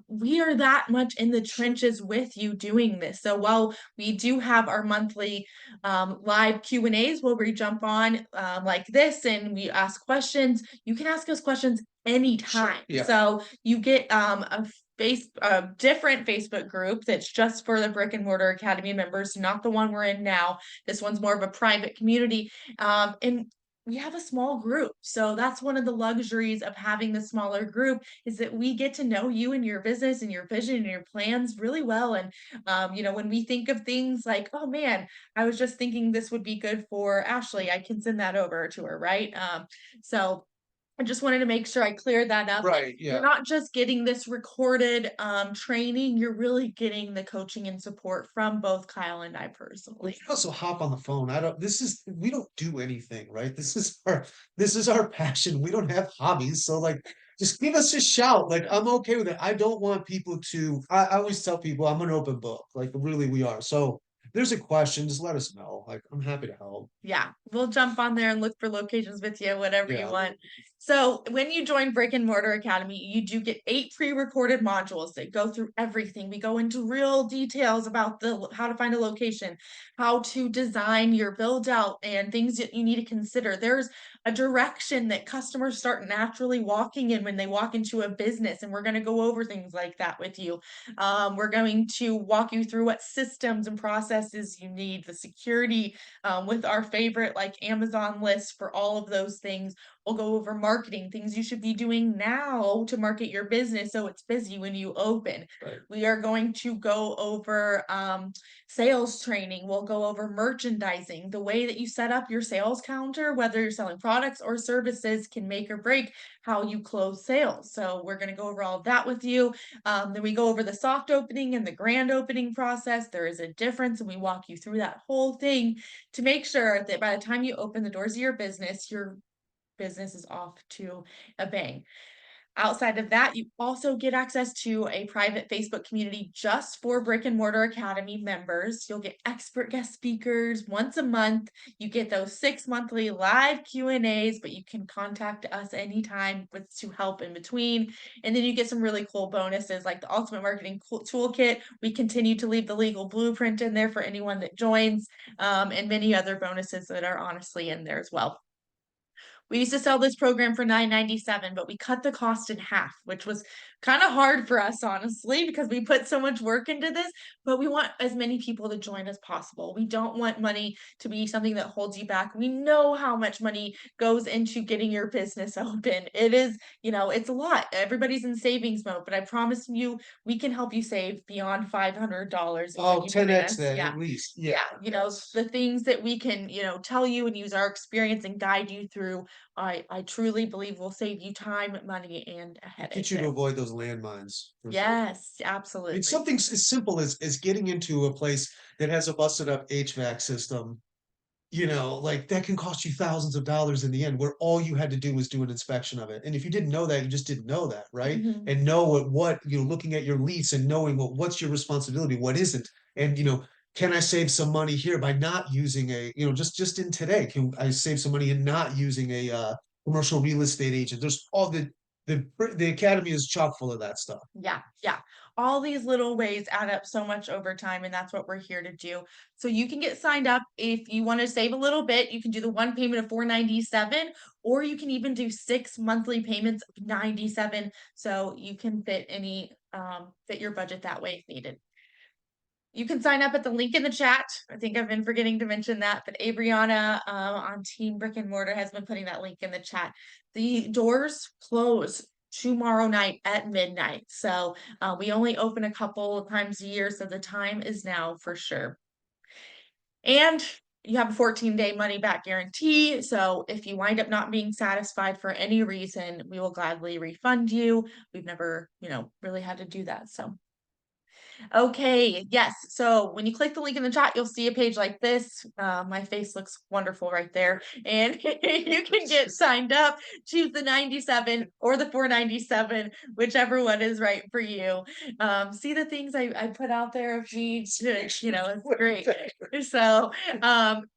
S4: we are that much in the trenches with you doing this. So while we do have our monthly live Q&As where we jump on like this and we ask questions, you can ask us questions anytime.
S3: Sure, yeah.
S4: So you get a different Facebook group that's just for the Brick and Mortar Academy members, not the one we're in now. This one's more of a private community. And we have a small group. So that's one of the luxuries of having the smaller group is that we get to know you and your business and your vision and your plans really well. And, when we think of things like, oh man, I was just thinking this would be good for Ashley, I can send that over to her, right? So I just wanted to make sure I cleared that up.
S3: Right,
S4: You're
S3: yeah.
S4: not just getting this recorded training, you're really getting the coaching and support from both Kyle and I
S3: We
S4: personally.
S3: can also hop on the phone. We don't do anything, right? This is our passion. We don't have hobbies. So like just give us a shout. Like I'm okay with it. I don't want people to I always tell people I'm an open book. Like really we are. So if there's a question, just let us know. Like I'm happy to help.
S4: Yeah, we'll jump on there and look for locations with you, whatever you
S3: Yeah.
S4: want. So when you join Brick and Mortar Academy, you do get 8 pre-recorded modules that go through everything. We go into real details about how to find a location, how to design your build out and things that you need to consider. There's a direction that customers start naturally walking in when they walk into a business, and we're going to go over things like that with you. We're going to walk you through what systems and processes you need, the security with our favorite like Amazon list for all of those things. We'll go over marketing, things you should be doing now to market your business so it's busy when you open.
S3: Right.
S4: We are going to go over sales training. We'll go over merchandising. The way that you set up your sales counter, whether you're selling products or services, can make or break how you close sales. So we're going to go over all of that with you. Then we go over the soft opening and the grand opening process. There is a difference, and we walk you through that whole thing to make sure that by the time you open the doors of your business is off to a bang. Outside of that, you also get access to a private Facebook community just for Brick and Mortar Academy members. You'll get expert guest speakers once a month. You get those 6 monthly live Q&As, but you can contact us anytime to help in between. And then you get some really cool bonuses like the Ultimate Marketing Toolkit. We continue to leave the legal blueprint in there for anyone that joins, and many other bonuses that are honestly in there as well. We used to sell this program for $9.97, but we cut the cost in half, which was kind of hard for us, honestly, because we put so much work into this, but we want as many people to join as possible. We don't want money to be something that holds you back. We know how much money goes into getting your business open. It is, it's a lot. Everybody's in savings mode, but I promise you, we can help you save beyond $500.
S3: Oh,
S4: when you join
S3: 10x
S4: us.
S3: then
S4: Yeah.
S3: at least.
S4: Yeah, the things that we can, tell you and use our experience and guide you through, I truly believe will save you time, money, and a headache
S3: Get you to
S4: there.
S3: avoid those landmines. For sure.
S4: Yes,
S3: I
S4: absolutely.
S3: mean, something as simple as getting into a place that has a busted up HVAC system, like that can cost you thousands of dollars in the end, where all you had to do was do an inspection of it. And if you didn't know that, you just didn't know that, right?
S4: Mhm.
S3: And know what looking at your lease and knowing what's your responsibility, what isn't. And can I save some money here by not using just in today, can I save some money in not using a commercial real estate agent? There's all the The academy is chock full of that stuff.
S4: Yeah, yeah. All these little ways add up so much over time, and that's what we're here to do. So you can get signed up if you want to save a little bit. You can do the one payment of 497, or you can even do 6 monthly payments of 97. So you can fit your budget that way if needed. You can sign up at the link in the chat. I think I've been forgetting to mention that, but Abriana on Team Brick and Mortar has been putting that link in the chat. The doors close tomorrow night at midnight. So we only open a couple of times a year. So the time is now for sure. And you have a 14-day money back guarantee. So if you wind up not being satisfied for any reason, we will gladly refund you. We've never, really had to do that. So okay, yes. So when you click the link in the chat, you'll see a page like this. My face looks wonderful right there. And you can get signed up, choose the 97 or the 497, whichever one is right for you. See the things I put out there of me, it's great. So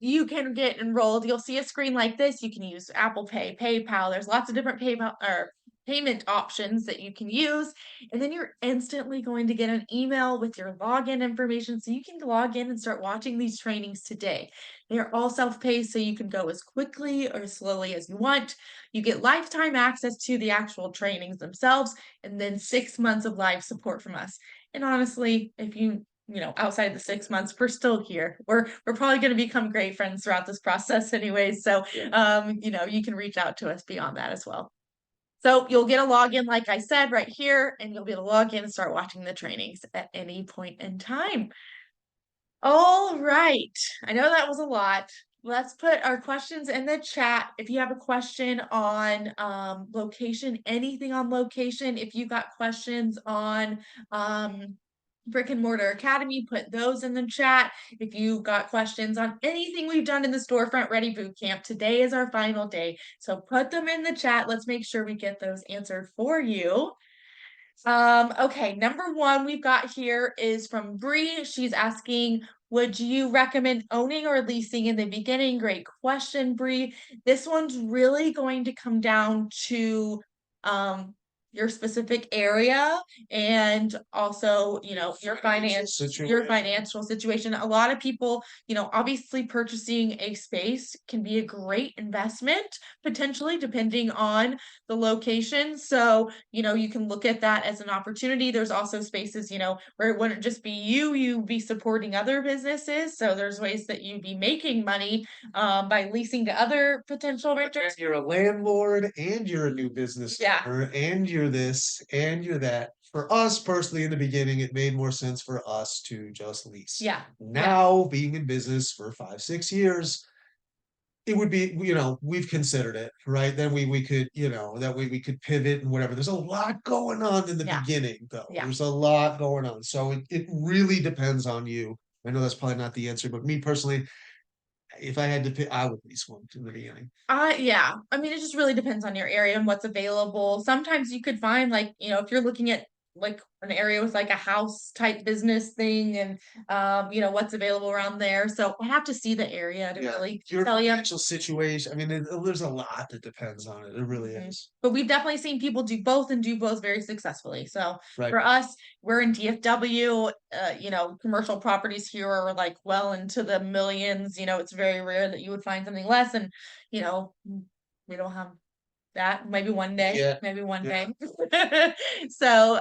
S4: you can get enrolled. You'll see a screen like this. You can use Apple Pay, PayPal. There's lots of different PayPal or payment options that you can use. And then you're instantly going to get an email with your login information so you can log in and start watching these trainings today. They're all self-paced, so you can go as quickly or slowly as you want. You get lifetime access to the actual trainings themselves, and then 6 months of live support from us. And honestly, if outside the 6 months, we're still here. We're probably going to become great friends throughout this process anyways. So, you can reach out to us beyond that as well. So you'll get a login, like I said, right here, and you'll be able to log in and start watching the trainings at any point in time. All right. I know that was a lot. Let's put our questions in the chat. If you have a question on location, anything on location, if you got questions on Brick and Mortar Academy, put those in the chat. If you got questions on anything we've done in the Storefront Ready Bootcamp, today is our final day. So put them in the chat. Let's make sure we get those answered for you. Okay, number one we've got here is from Bree. She's asking, would you recommend owning or leasing in the beginning? Great question, Bree. This one's really going to come down to your specific area and also, your financial situation. A lot of people, obviously purchasing a space can be a great investment, potentially depending on the location. So, you can look at that as an opportunity. There's also spaces, where it wouldn't just be you'd be supporting other businesses. So there's ways that you'd be making money by leasing to other potential renters.
S3: You're a landlord and you're a new business owner and you're this and you're that. For us personally, in the beginning, it made more sense for us to just lease.
S4: Yeah.
S3: Now, being in business for 5-6 years, it would be, we've considered it, right? Then we could, that way we could pivot and whatever. There's a lot going on in the beginning, though.
S4: Yeah.
S3: There's a lot going on. So it really depends on you. I know that's probably not the answer, but me personally, if I had to pick, I would lease one in the beginning.
S4: Yeah. I mean, it just really depends on your area and what's available. Sometimes you could find if you're looking at like an area with like a house type business thing and what's available around there. So I have to see the area to really
S3: your
S4: tell you.
S3: financial situation. I mean, there's a lot that depends on it. It really is.
S4: But we've definitely seen people do both and do both very successfully. So
S3: Right.
S4: for us, we're in DFW. Commercial properties here are like well into the millions. It's very rare that you would find something less, and we don't have that. Maybe one day.
S3: Yeah.
S4: Maybe one day. So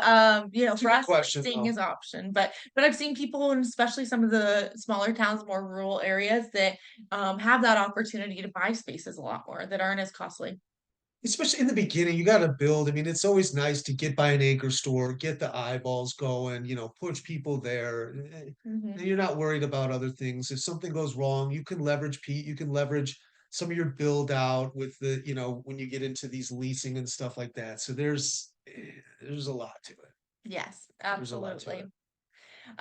S4: for us,
S3: question,
S4: seeing
S3: though.
S4: is option. But I've seen people, and especially some of the smaller towns, more rural areas, that have that opportunity to buy spaces a lot more that aren't as costly.
S3: Especially in the beginning, you got to build. I mean, it's always nice to get by an anchor store, get the eyeballs going, push people there. And you're not worried about other things. If something goes wrong, you can leverage Pete, you can leverage some of your build out with the, when you get into these leasing and stuff like that. So there's a lot to it.
S4: Yes,
S3: There's a lot to
S4: absolutely.
S3: it.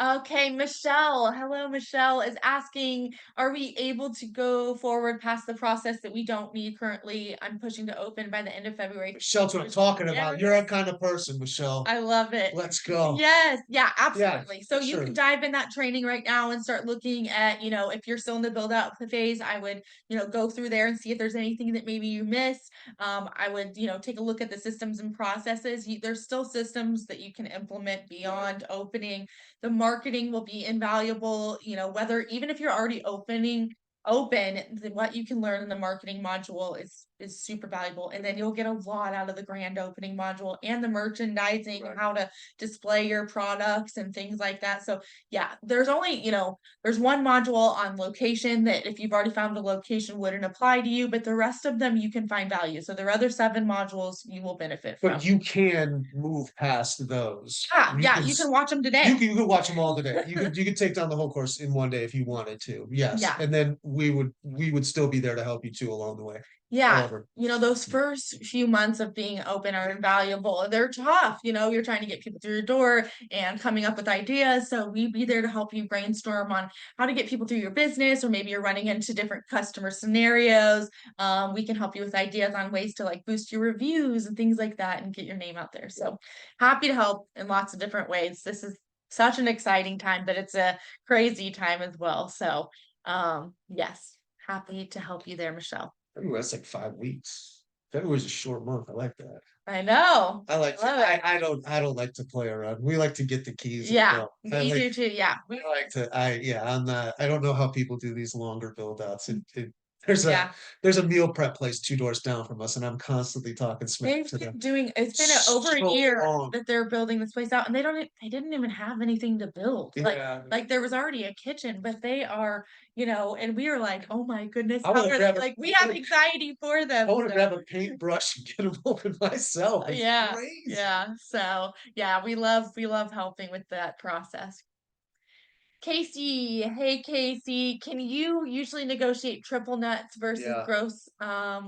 S4: Okay, Michelle. Hello, Michelle is asking, are we able to go forward past the process that we don't need currently? I'm pushing to open by the end of February.
S3: Michelle's what I'm talking about. You're
S4: Yes.
S3: that kind of person, Michelle.
S4: I love it.
S3: Let's go.
S4: Yes, yeah,
S3: Yeah,
S4: absolutely. So
S3: for
S4: you
S3: sure.
S4: can dive in that training right now and start looking at, if you're still in the build out phase, I would, go through there and see if there's anything that maybe you missed. I would, take a look at the systems and processes. There's still systems that you can implement beyond opening. The marketing will be invaluable, whether even if you're already what you can learn in the marketing module is super valuable, and then you'll get a lot out of the grand opening module and the merchandising,
S3: Right.
S4: how to display your products and things like that. So yeah, there's only, there's one module on location that if you've already found a location wouldn't apply to you, but the rest of them you can find value. So there are other 7 modules you will benefit from.
S3: But you can move past those.
S4: Yeah, you can watch them
S3: You
S4: today.
S3: can watch them all today. You could take down the whole course in one day if you wanted to. Yes.
S4: Yeah.
S3: And then we would still be there to help you too along the way.
S4: Yeah,
S3: However.
S4: those first few months of being open are invaluable. They're tough, you're trying to get people through your door and coming up with ideas. So we'd be there to help you brainstorm on how to get people through your business, or maybe you're running into different customer scenarios. We can help you with ideas on ways to like boost your reviews and things like that and get your name out there. So happy to help in lots of different ways. This is such an exciting time, but it's a crazy time as well. So yes, happy to help you there, Michelle.
S3: February, that's like 5 weeks. February's a short month. I like that.
S4: I know.
S3: I like to,
S4: Love it.
S3: I don't like to play around. We like to get the keys. and
S4: Yeah,
S3: go.
S4: me do too. Yeah.
S3: I don't know how people do these longer build outs.
S4: Yeah.
S3: There's a meal prep place 2 doors down from us, and I'm constantly talking smack
S4: They've
S3: to
S4: been
S3: them.
S4: doing, it's been over a
S3: So
S4: year
S3: long.
S4: that they're building this place out, and they didn't even have anything to build.
S3: Yeah.
S4: Like there was already a kitchen, but they are, and we are like, oh my goodness,
S3: I
S4: how
S3: wanna
S4: are
S3: grab
S4: they?
S3: a-
S4: Like we have anxiety for them.
S3: I want to
S4: So
S3: grab a paintbrush and get them open myself. It's
S4: yeah,
S3: crazy.
S4: yeah. So yeah, we love helping with that process. Casey, hey Casey, can you usually negotiate triple nets versus
S3: Yeah.
S4: gross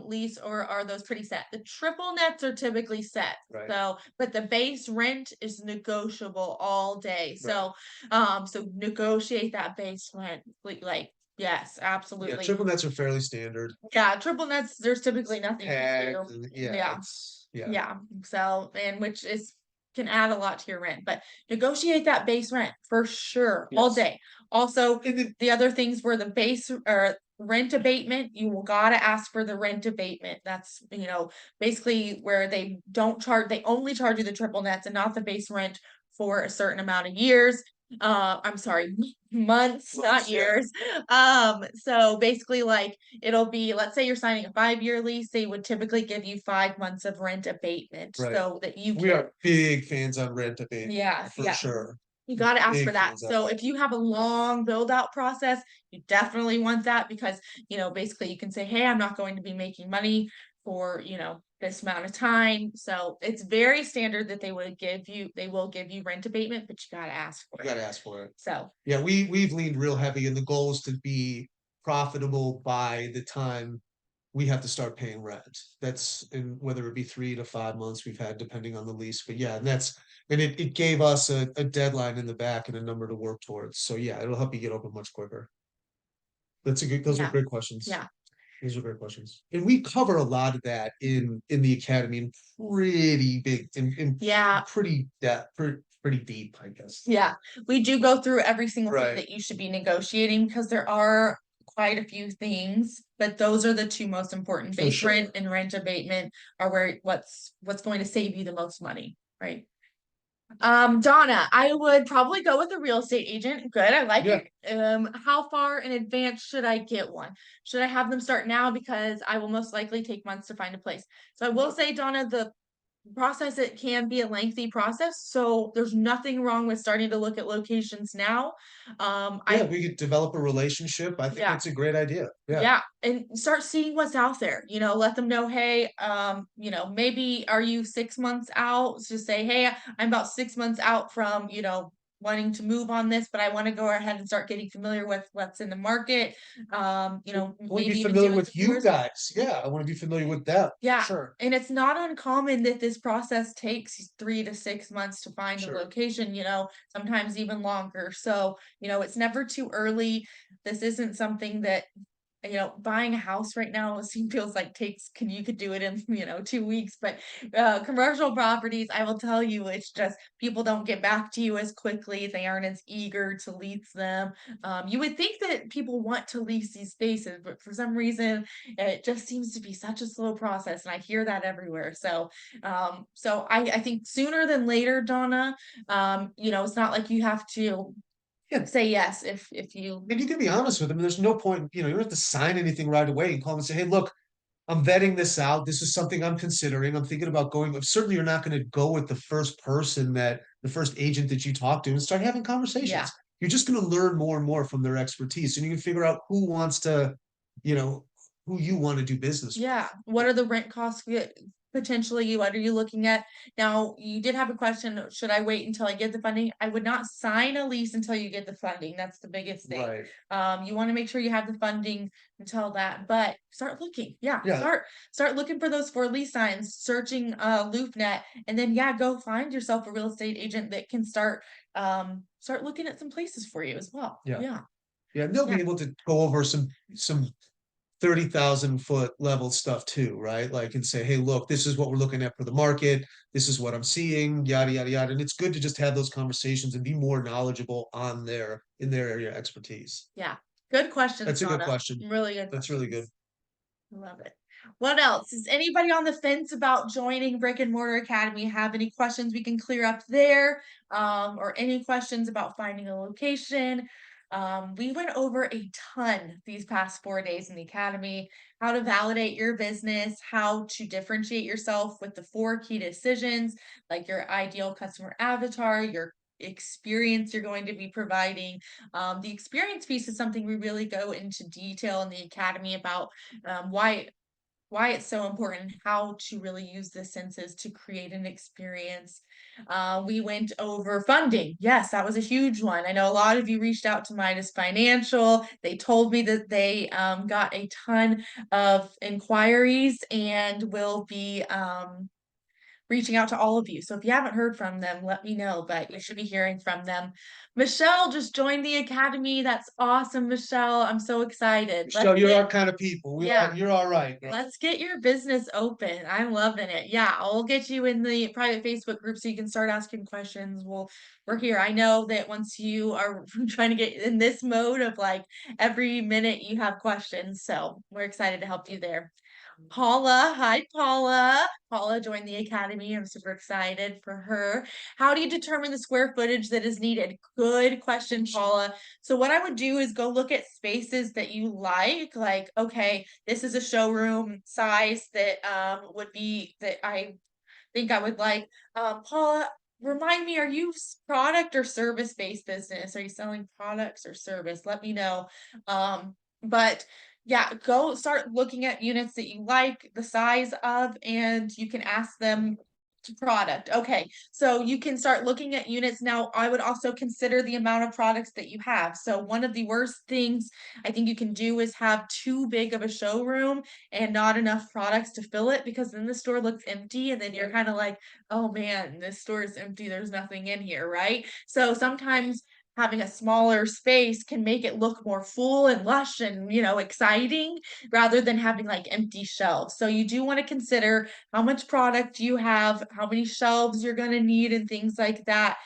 S4: lease, or are those pretty set? The triple nets are typically set.
S3: Right.
S4: So, but the base rent is negotiable all day. So, so negotiate that base rent. Like, yes,
S3: Yeah,
S4: absolutely.
S3: triple nets are fairly standard.
S4: Yeah, triple nets, there's typically nothing you can
S3: Tagged
S4: do.
S3: and-
S4: Yeah.
S3: yeah.
S4: Yeah. So, and which is can add a lot to your rent, but negotiate that base rent for sure all
S3: Yes.
S4: day. Also,
S3: And then-
S4: the other things were the base or rent abatement. You gotta ask for the rent abatement. That's, basically where they only charge you the triple nets and not the base rent for a certain amount of years. I'm sorry, months, not
S3: yeah.
S4: years. So basically, like it'll be, let's say you're signing a 5-year lease, they would typically give you 5 months of rent abatement,
S3: Right.
S4: so that you
S3: We
S4: can,
S3: are big fans on rent abatement.
S4: yeah,
S3: For
S4: yeah.
S3: sure.
S4: You gotta ask
S3: Big
S4: for that.
S3: fans of
S4: So
S3: it.
S4: if you have a long build out process, you definitely want that because, basically you can say, hey, I'm not going to be making money for, this amount of time. So it's very standard that they will give you rent abatement, but you gotta ask for
S3: You
S4: it.
S3: gotta ask for it.
S4: So
S3: Yeah, we've leaned real heavy, and the goal is to be profitable by the time we have to start paying rent. That's in whether it be 3 to 5 months we've had, depending on the lease. But yeah, and it gave us a deadline in the back and a number to work towards. So yeah, it'll help you get open much quicker. Those are
S4: Yeah.
S3: great questions.
S4: Yeah.
S3: Those are great questions. And we cover a lot of that in the academy in pretty big in
S4: Yeah.
S3: pretty depth, pretty deep, I guess.
S4: Yeah, we do go through every single thing
S3: Right.
S4: that you should be negotiating because there are quite a few things, but those are the 2 most important.
S3: For
S4: Base
S3: sure.
S4: rent and rent abatement are where what's going to save you the most money, right? Donna, I would probably go with a real estate agent. Good, I like
S3: Yeah.
S4: it. How far in advance should I get one? Should I have them start now because I will most likely take months to find a place? So I will say, Donna, the process, it can be a lengthy process, so there's nothing wrong with starting to look at locations now.
S3: Yeah, we could develop a relationship. I think
S4: Yeah.
S3: that's a great idea. Yeah.
S4: Yeah, and start seeing what's out there, let them know, hey, maybe are you 6 months out? Just say, hey, I'm about 6 months out from, wanting to move on this, but I want to go ahead and start getting familiar with what's in the market. You know,
S3: I want to
S4: maybe
S3: be
S4: even
S3: familiar
S4: doing
S3: with
S4: some
S3: you
S4: tours.
S3: guys. Yeah, I want to be familiar with them.
S4: Yeah,
S3: Sure.
S4: and it's not uncommon that this process takes 3 to 6 months to find a
S3: Sure.
S4: location, you know, sometimes even longer. So, you know, it's never too early. This isn't something that, you know, buying a house right now feels like you could do it in, you know, 2 weeks, but commercial properties, I will tell you, it's just people don't get back to you as quickly. They aren't as eager to lease them. You would think that people want to lease these spaces, but for some reason it just seems to be such a slow process, and I hear that everywhere. So, I think sooner than later, Donna. You know, it's not like you have to
S3: Yeah.
S4: say yes if you.
S3: And you can be honest with them. There's no point, you don't have to sign anything right away and call them and say, hey, look, I'm vetting this out. This is something I'm considering. I'm thinking about going. Certainly, you're not going to go with the first the first agent that you talk to and start having
S4: Yeah.
S3: conversations. You're just going to learn more and more from their expertise. And you can figure out who wants to, you know, who you want to do business with.
S4: Yeah. What are the rent costs potentially? What are you looking at? Now, you did have a question. Should I wait until I get the funding? I would not sign a lease until you get the funding. That's the biggest thing.
S3: Right.
S4: You want to make sure you have the funding until that, but start looking. Yeah.
S3: Yeah.
S4: Start looking for those for lease signs, searching LoopNet, and then yeah, go find yourself a real estate agent that can start looking at some places for you as well.
S3: Yeah.
S4: Yeah.
S3: Yeah. And they'll
S4: Yeah.
S3: be able to go over some 30,000-foot level stuff too, right? Like, and say, hey, look, this is what we're looking at for the market. This is what I'm seeing, yada, yada, yada. And it's good to just have those conversations and be more knowledgeable in their area of expertise.
S4: Yeah. Good question,
S3: That's a good
S4: Donna.
S3: question.
S4: Really good
S3: That's really good.
S4: questions. Love it. What else? Is anybody on the fence about joining Brick and Mortar Academy? Have any questions we can clear up there? Or any questions about finding a location? We went over a ton these past 4 days in the academy, how to validate your business, how to differentiate yourself with the 4 key decisions, like your ideal customer avatar, your experience you're going to be providing. The experience piece is something we really go into detail in the academy about, why it's so important, how to really use the senses to create an experience. We went over funding. Yes, that was a huge one. I know a lot of you reached out to Midas Financial. They told me that they got a ton of inquiries and will be reaching out to all of you. So if you haven't heard from them, let me know, but you should be hearing from them. Michelle just joined the academy. That's awesome, Michelle. I'm so excited.
S3: Michelle, you're our kind of people.
S4: Yeah.
S3: You're all right, girl.
S4: Let's get your business open. I'm loving it. Yeah, I'll get you in the private Facebook group so you can start asking questions. We're here. I know that once you are trying to get in this mode of like every minute you have questions. So we're excited to help you there. Paula, hi Paula. Paula joined the academy. I'm super excited for her. How do you determine the square footage that is needed? Good question, Paula. So what I would do is go look at spaces that you like, okay, this is a showroom size that would be that I think I would like. Paula, remind me, are you product or service based business? Are you selling products or service? Let me know. But yeah, go start looking at units that you like the size of, and you can ask them to product. Okay, so you can start looking at units now. I would also consider the amount of products that you have. So one of the worst things I think you can do is have too big of a showroom and not enough products to fill it, because then the store looks empty and then you're kind of like, oh man, this store is empty. There's nothing in here, right? So sometimes having a smaller space can make it look more full and lush and, you know, exciting rather than having like empty shelves. So you do want to consider how much product you have, how many shelves you're going to need, and things like that.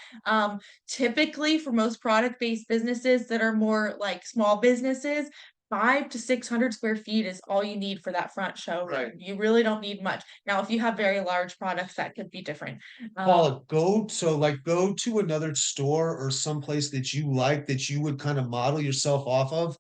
S4: Typically, for most product-based businesses that are more like small businesses, 500 to 600 square feet is all you need for that front showroom.
S3: Right.
S4: You really don't need much. Now, if you have very large products, that could be different.
S3: Paula, go to another store or someplace that you like that you would kind of model yourself off of.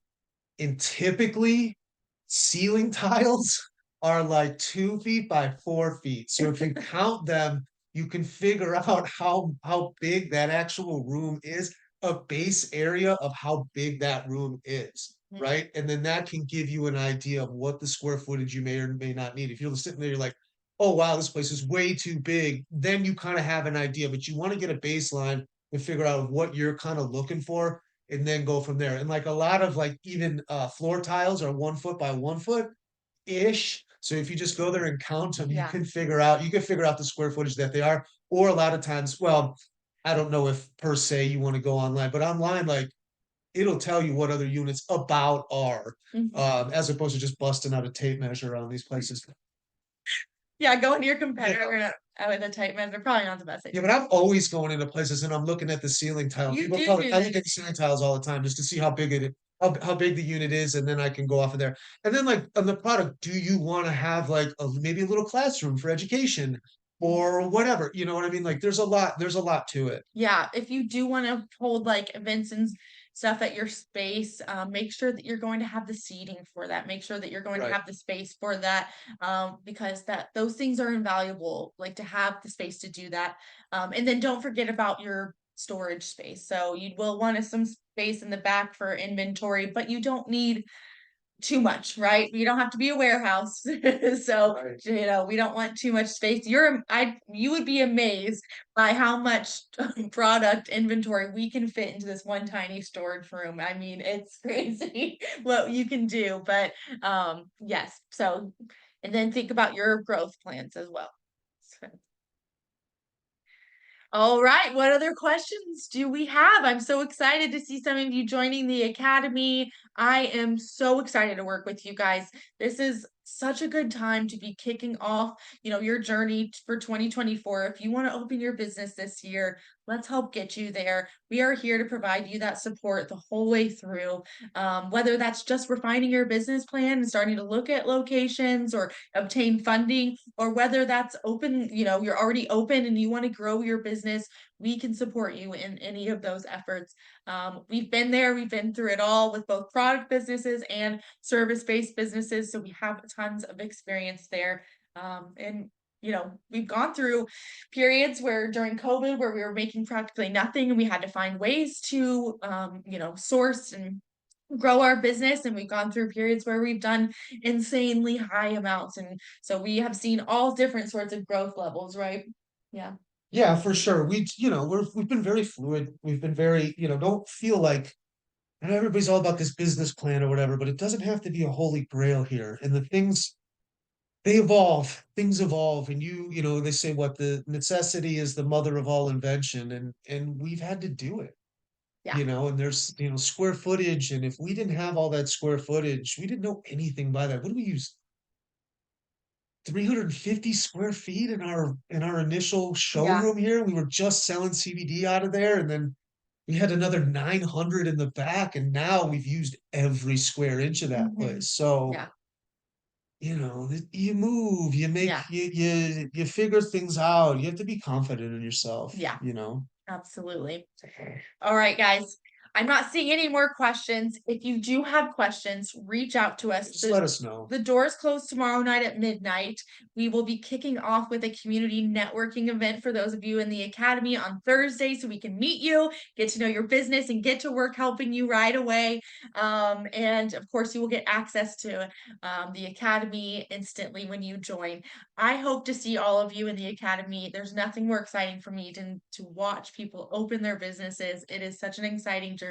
S3: And typically ceiling tiles are like 2 feet by 4 feet. So if you count them, you can figure out how big that actual room is, a base area of how big that room is.
S4: Mhm.
S3: Right. And then that can give you an idea of what the square footage you may or may not need. If you're sitting there, you're like, oh wow, this place is way too big, then you kind of have an idea, but you want to get a baseline and figure out what you're kind of looking for and then go from there. And like a lot of like even floor tiles are 1 foot by 1 foot ish. So if you just go there and count them,
S4: Yeah.
S3: you can figure out the square footage that they are. Or a lot of times, well, I don't know if per se you want to go online, but online, like it'll tell you what other units about are,
S4: Mhm.
S3: as opposed to just busting out a tape measure around these places.
S4: Yeah, going to your competitor with a tape measure, probably not the best
S3: Yeah,
S4: idea.
S3: but I'm always going into places and I'm looking at the ceiling tile.
S4: You
S3: People
S4: do
S3: tell me
S4: do
S3: I look at
S4: this.
S3: ceiling tiles all the time just to see how big how big the unit is, and then I can go off of there. And then like on the product, do you want to have like maybe a little classroom for education or whatever? You know what I mean? Like there's a lot to it.
S4: Yeah, if you do want to hold like events and stuff at your space, make sure that you're going to have the seating for that. Make sure that you're going to
S3: Right.
S4: have the space for that, because those things are invaluable. Like to have the space to do that, and then don't forget about your storage space. So you will want some space in the back for inventory, but you don't need too much, right? You don't have to be a warehouse. So,
S3: Right.
S4: we don't want too much space. You would be amazed by how much product inventory we can fit into this one tiny storage room. I mean, it's crazy what you can do, but yes. So, and then think about your growth plans as well. So, all right. What other questions do we have? I'm so excited to see some of you joining the Academy. I am so excited to work with you guys. This is such a good time to be kicking off, your journey for 2024. If you want to open your business this year, let's help get you there. We are here to provide you that support the whole way through. Whether that's just refining your business plan and starting to look at locations or obtain funding, or whether that's open, you're already open and you want to grow your business, we can support you in any of those efforts. We've been there, we've been through it all with both product businesses and service-based businesses. So we have tons of experience there. And we've gone through periods where during COVID where we were making practically nothing and we had to find ways to source and grow our business, and we've gone through periods where we've done insanely high amounts, and so we have seen all different sorts of growth levels, right? Yeah.
S3: Yeah, for sure. We've been very fluid. We've been very, don't feel like and everybody's all about this business plan or whatever, but it doesn't have to be a holy grail here. And the things things evolve, and they say what the necessity is the mother of all invention, and we've had to do it.
S4: Yeah.
S3: And there's square footage, and if we didn't have all that square footage, we didn't know anything by that. What do we use? 350 square feet in our initial
S4: Yeah.
S3: showroom here. We were just selling CBD out of there, and then we had another 900 in the back, and now we've used every square inch of that
S4: Mhm.
S3: place. So,
S4: Yeah.
S3: you move, you make
S4: Yeah.
S3: you figure things out. You have to be confident in
S4: Yeah.
S3: yourself.
S4: Absolutely. All right, guys. I'm not seeing any more questions. If you do have questions, reach out to us.
S3: Just let us know.
S4: The doors close tomorrow night at midnight. We will be kicking off with a community networking event for those of you in the Academy on Thursday so we can meet you, get to know your business, and get to work helping you right away. And of course, you will get access to the Academy instantly when you join. I hope to see all of you in the Academy. There's nothing more exciting for me than to watch people open their businesses. It is such an exciting journey.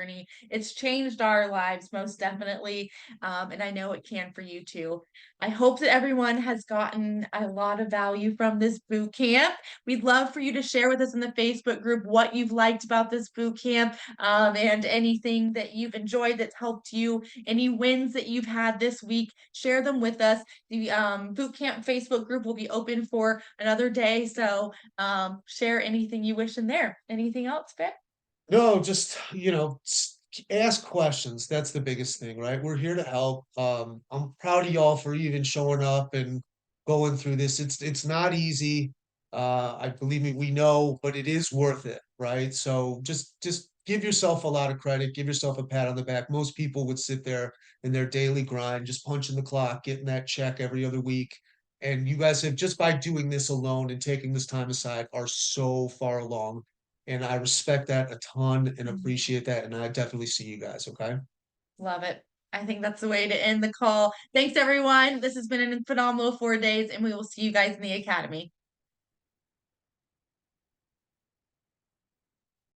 S4: It's changed our lives most definitely, and I know it can for you too. I hope that everyone has gotten a lot of value from this boot camp. We'd love for you to share with us in the Facebook group what you've liked about this boot camp, and anything that you've enjoyed that's helped you, any wins that you've had this week. Share them with us. The Bootcamp Facebook group will be open for another day, so share anything you wish in there. Anything else, Vic?
S3: No, just ask questions. That's the biggest thing, right? We're here to help. I'm proud of y'all for even showing up and going through this. It's not easy. I believe me, we know, but it is worth it, right? So just give yourself a lot of credit, give yourself a pat on the back. Most people would sit there in their daily grind, just punching the clock, getting that check every other week. And you guys have, just by doing this alone and taking this time aside, are so far along, and I respect that a ton and appreciate that. And I definitely see you guys. Okay.
S4: Love it. I think that's the way to end the call. Thanks, everyone. This has been a phenomenal 4 days, and we will see you guys in the Academy.